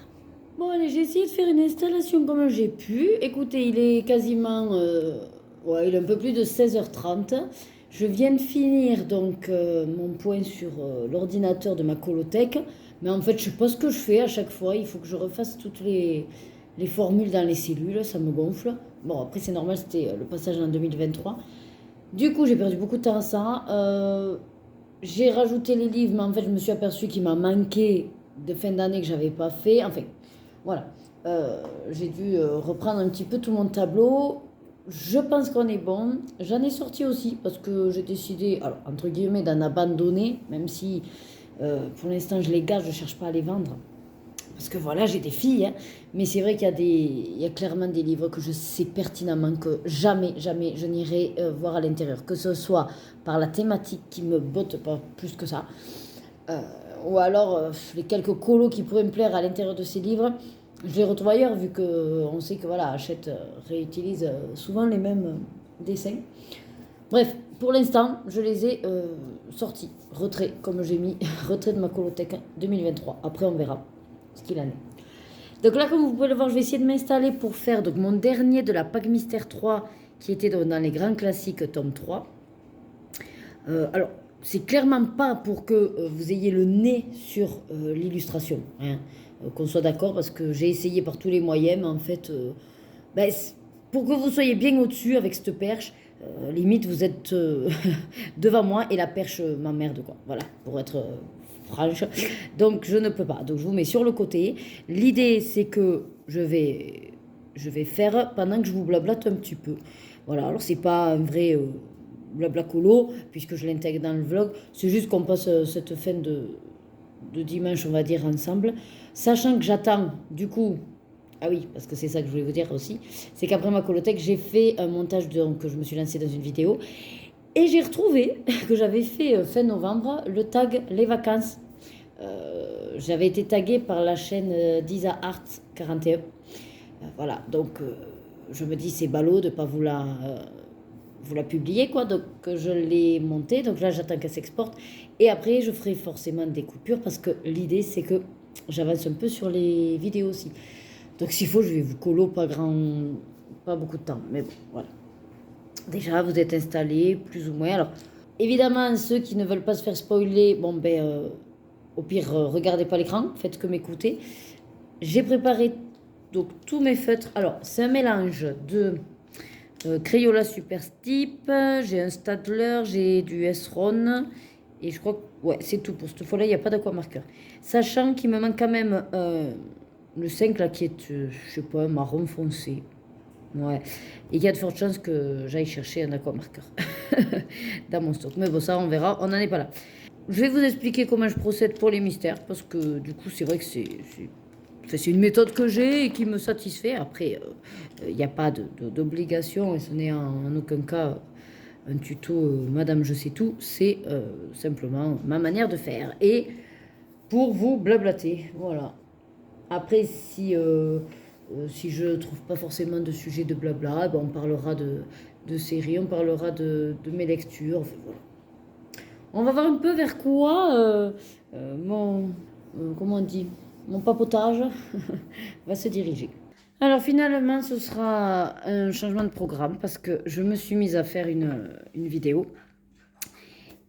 Speaker 1: Bon, allez, j'ai essayé de faire une installation comme j'ai pu. Écoutez, il est quasiment... il est un peu plus de 16h30. Je viens de finir donc mon point sur l'ordinateur de ma Colotech. Mais en fait, je sais pas ce que je fais à chaque fois. Il faut que je refasse toutes les formules dans les cellules. Ça me gonfle. Bon, après, c'est normal, c'était le passage en 2023. Du coup, j'ai perdu beaucoup de temps à ça. J'ai rajouté les livres, mais en fait, je me suis aperçue qu'il m'a manqué de fin d'année que j'avais pas fait. Enfin, voilà. J'ai dû reprendre un petit peu tout mon tableau. Je pense qu'on est bon. J'en ai sorti aussi parce que j'ai décidé, alors, entre guillemets, d'en abandonner, même si pour l'instant je les garde, je ne cherche pas à les vendre. Parce que voilà, j'ai des filles, hein, mais c'est vrai qu'il y a clairement des livres que je sais pertinemment que jamais je n'irai voir à l'intérieur. Que ce soit par la thématique qui me botte pas plus que ça, ou alors les quelques colos qui pourraient me plaire à l'intérieur de ces livres, je les retrouve ailleurs vu qu'on sait que voilà, Hachette réutilise souvent les mêmes dessins. Bref, pour l'instant, je les ai sortis. Retrait, comme j'ai mis, retrait de ma Colotech 2023. Après, on verra ce qu'il en est. Donc là, comme vous pouvez le voir, je vais essayer de m'installer pour faire donc, mon dernier de la Pâques Mystère 3, qui était dans les grands classiques, tome 3. Alors, c'est clairement pas pour que vous ayez le nez sur l'illustration, hein, qu'on soit d'accord, parce que j'ai essayé par tous les moyens, mais en fait, pour que vous soyez bien au-dessus avec cette perche, limite vous êtes devant moi et la perche m'emmerde, quoi. Voilà, pour être franche. Donc je ne peux pas. Donc je vous mets sur le côté. L'idée c'est que je vais faire pendant que je vous blablate un petit peu. Voilà, alors c'est pas un vrai blabla colo puisque je l'intègre dans le vlog. C'est juste qu'on passe cette fin de dimanche, on va dire, ensemble. Sachant que j'attends du coup... Ah oui, parce que c'est ça que je voulais vous dire aussi. C'est qu'après ma Colotech, j'ai fait un montage que je me suis lancé dans une vidéo. Et j'ai retrouvé que j'avais fait fin novembre le tag Les Vacances. J'avais été taguée par la chaîne d'Isa Art 41. Voilà, donc je me dis c'est ballot de ne pas vous la publier, quoi. Donc je l'ai montée. Donc là, j'attends qu'elle s'exporte. Et après, je ferai forcément des coupures parce que l'idée, c'est que j'avance un peu sur les vidéos aussi. Donc s'il faut, je vais vous colo pas pas beaucoup de temps, mais bon, voilà. Déjà, vous êtes installés, plus ou moins. Alors, évidemment, ceux qui ne veulent pas se faire spoiler, bon, au pire, regardez pas l'écran, faites que m'écouter. J'ai préparé donc tous mes feutres. Alors, c'est un mélange de Crayola Super Stick, j'ai un Staedtler, j'ai du S-Ron, et je crois que ouais, c'est tout pour cette fois-là, il n'y a pas d'aquamarqueur. Sachant qu'il me manque quand même le 5 là qui est, je sais pas, marron foncé. Ouais, et il y a de fortes chances que j'aille chercher un aquamarqueur dans mon stock. Mais bon, ça, on verra, on n'en est pas là. Je vais vous expliquer comment je procède pour les mystères, parce que du coup, c'est vrai que c'est une méthode que j'ai et qui me satisfait. Après, il n'y a pas d'obligation et ce n'est en aucun cas un tuto Madame je sais tout. C'est simplement ma manière de faire. Et pour vous blablater, voilà. Après, si je ne trouve pas forcément de sujet de blabla, on parlera de séries, on parlera de mes lectures. Enfin, voilà. On va voir un peu vers quoi comment on dit, mon papotage va se diriger. Alors finalement, ce sera un changement de programme parce que je me suis mise à faire une vidéo.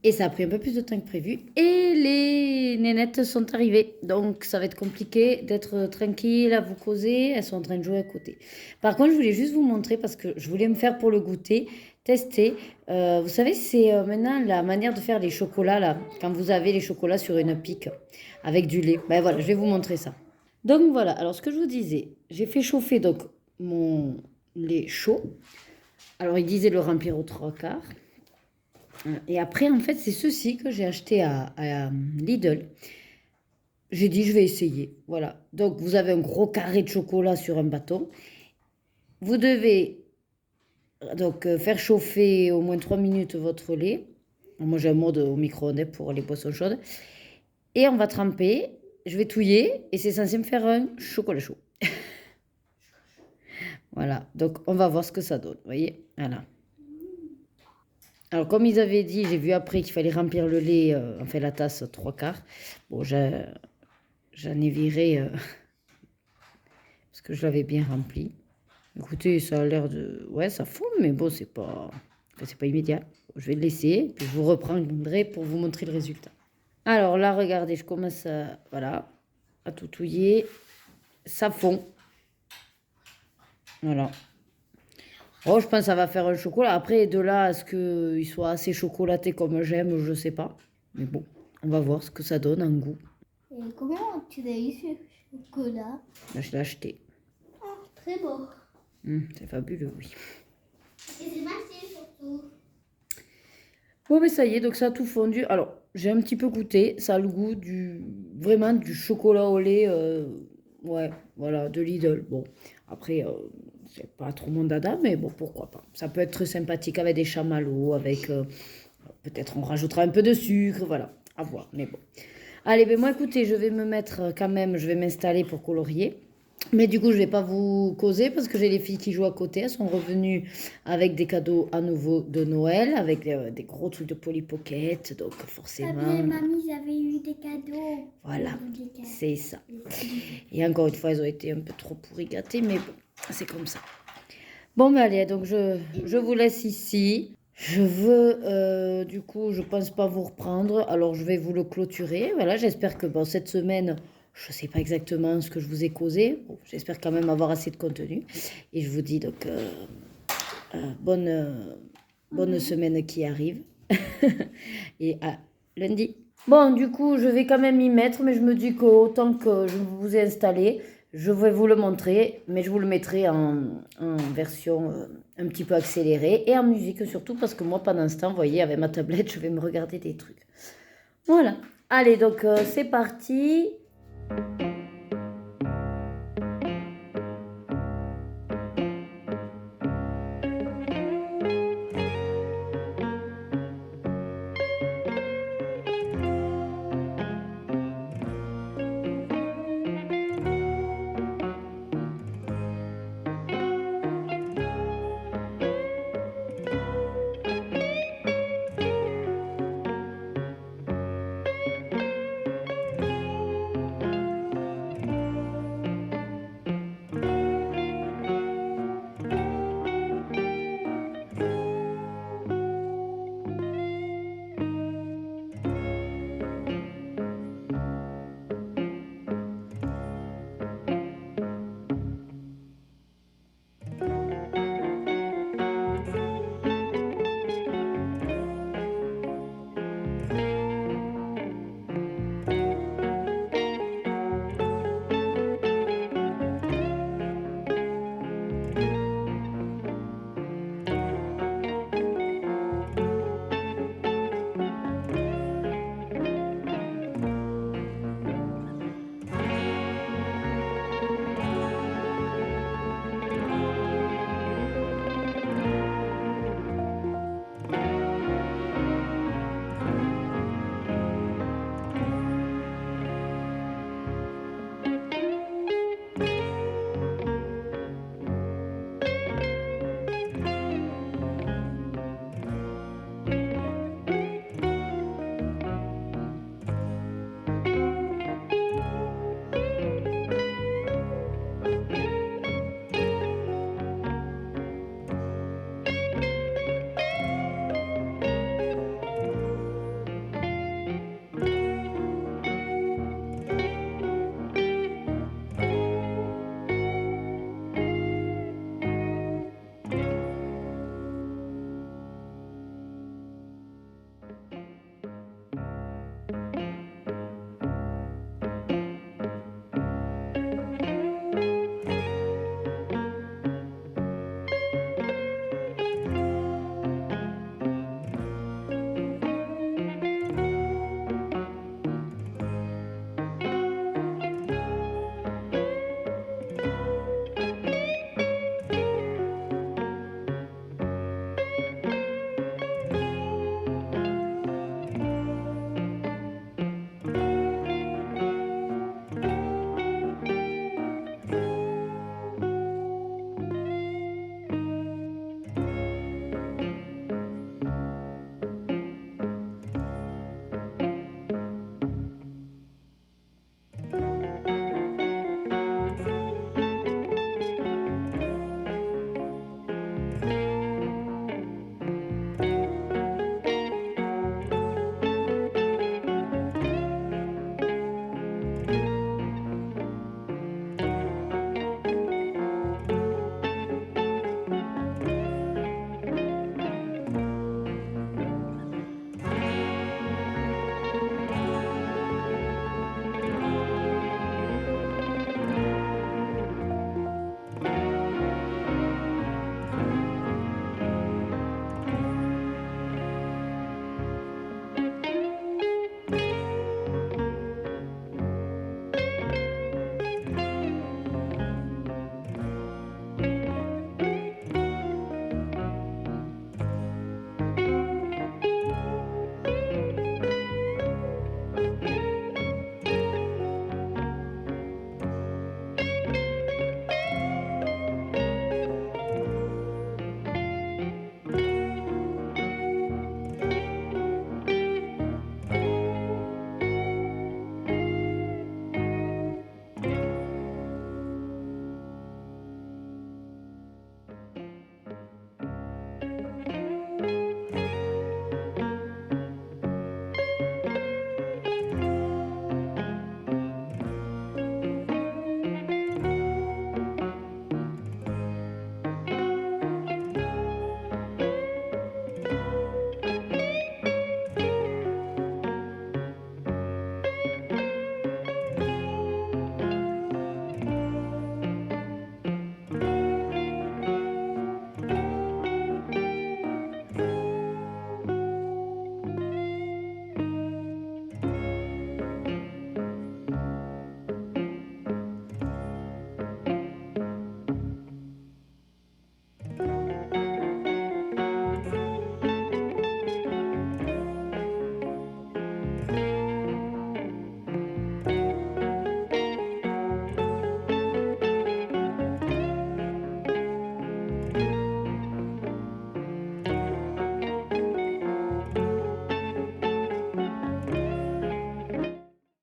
Speaker 1: Et ça a pris un peu plus de temps que prévu. Et les nénettes sont arrivées. Donc ça va être compliqué d'être tranquille à vous causer. Elles sont en train de jouer à côté. Par contre, je voulais juste vous montrer parce que je voulais me faire pour le goûter, tester. Vous savez, c'est maintenant la manière de faire les chocolats là. Quand vous avez les chocolats sur une pique avec du lait. Ben voilà, je vais vous montrer ça. Donc voilà, alors ce que je vous disais, j'ai fait chauffer donc mon lait chaud. Alors il disait le remplir aux 3/4. Et après, en fait, c'est ceci que j'ai acheté à Lidl. J'ai dit, je vais essayer. Voilà. Donc, vous avez un gros carré de chocolat sur un bâton. Vous devez donc faire chauffer au moins 3 minutes votre lait. Moi, j'ai un mode au micro-ondes pour les boissons chaudes. Et on va tremper. Je vais touiller et c'est censé me faire un chocolat chaud. Voilà. Donc, on va voir ce que ça donne. Vous voyez? Voilà. Alors, comme ils avaient dit, j'ai vu après qu'il fallait remplir le lait, enfin la tasse 3/4. Bon, j'en ai viré parce que je l'avais bien rempli. Écoutez, ça a l'air de... Ouais, ça fond, mais bon, c'est pas immédiat. Je vais le laisser, puis je vous reprendrai pour vous montrer le résultat. Alors là, regardez, je commence voilà, à tout touiller. Ça fond. Voilà. Oh, je pense que ça va faire un chocolat. Après, de là à ce qu'il soit assez chocolaté comme j'aime, je sais pas. Mais bon, on va voir ce que ça donne en goût.
Speaker 2: Et comment tu as eu ce chocolat?
Speaker 1: Là, je l'ai acheté.
Speaker 2: Ah, très beau.
Speaker 1: C'est fabuleux, oui.
Speaker 2: Et c'est massé surtout.
Speaker 1: Bon, mais ça y est, donc ça a tout fondu. Alors, j'ai un petit peu goûté. Ça a le goût vraiment du chocolat au lait. Ouais, voilà, de Lidl. Bon, après... c'est pas trop mon dada, mais bon, pourquoi pas. Ça peut être très sympathique avec des chamallows, avec... peut-être on rajoutera un peu de sucre, voilà, à voir, mais bon. Allez, ben moi, écoutez, je vais me mettre quand même, je vais m'installer pour colorier. Mais du coup, je vais pas vous causer parce que j'ai les filles qui jouent à côté. Elles sont revenues avec des cadeaux à nouveau de Noël, avec des gros trucs de Polly Pocket, donc forcément...
Speaker 2: Papi et mamie, ils avaient eu des cadeaux.
Speaker 1: Voilà, c'est ça. Et encore une fois, elles ont été un peu trop pourri gâtées, mais bon. C'est comme ça. Bon, mais allez, donc je vous laisse ici. Je veux, du coup, je pense pas vous reprendre. Alors, je vais vous le clôturer. Voilà, j'espère que cette semaine, je sais pas exactement ce que je vous ai causé. Bon, j'espère quand même avoir assez de contenu. Et je vous dis donc bonne semaine qui arrive. Et à lundi. Bon, du coup, je vais quand même y mettre, mais je me dis qu'autant que je vous ai installé, je vais vous le montrer, mais je vous le mettrai en version un petit peu accélérée et en musique surtout, parce que moi, pendant ce temps, vous voyez, avec ma tablette, je vais me regarder des trucs. Voilà. Allez, donc c'est parti.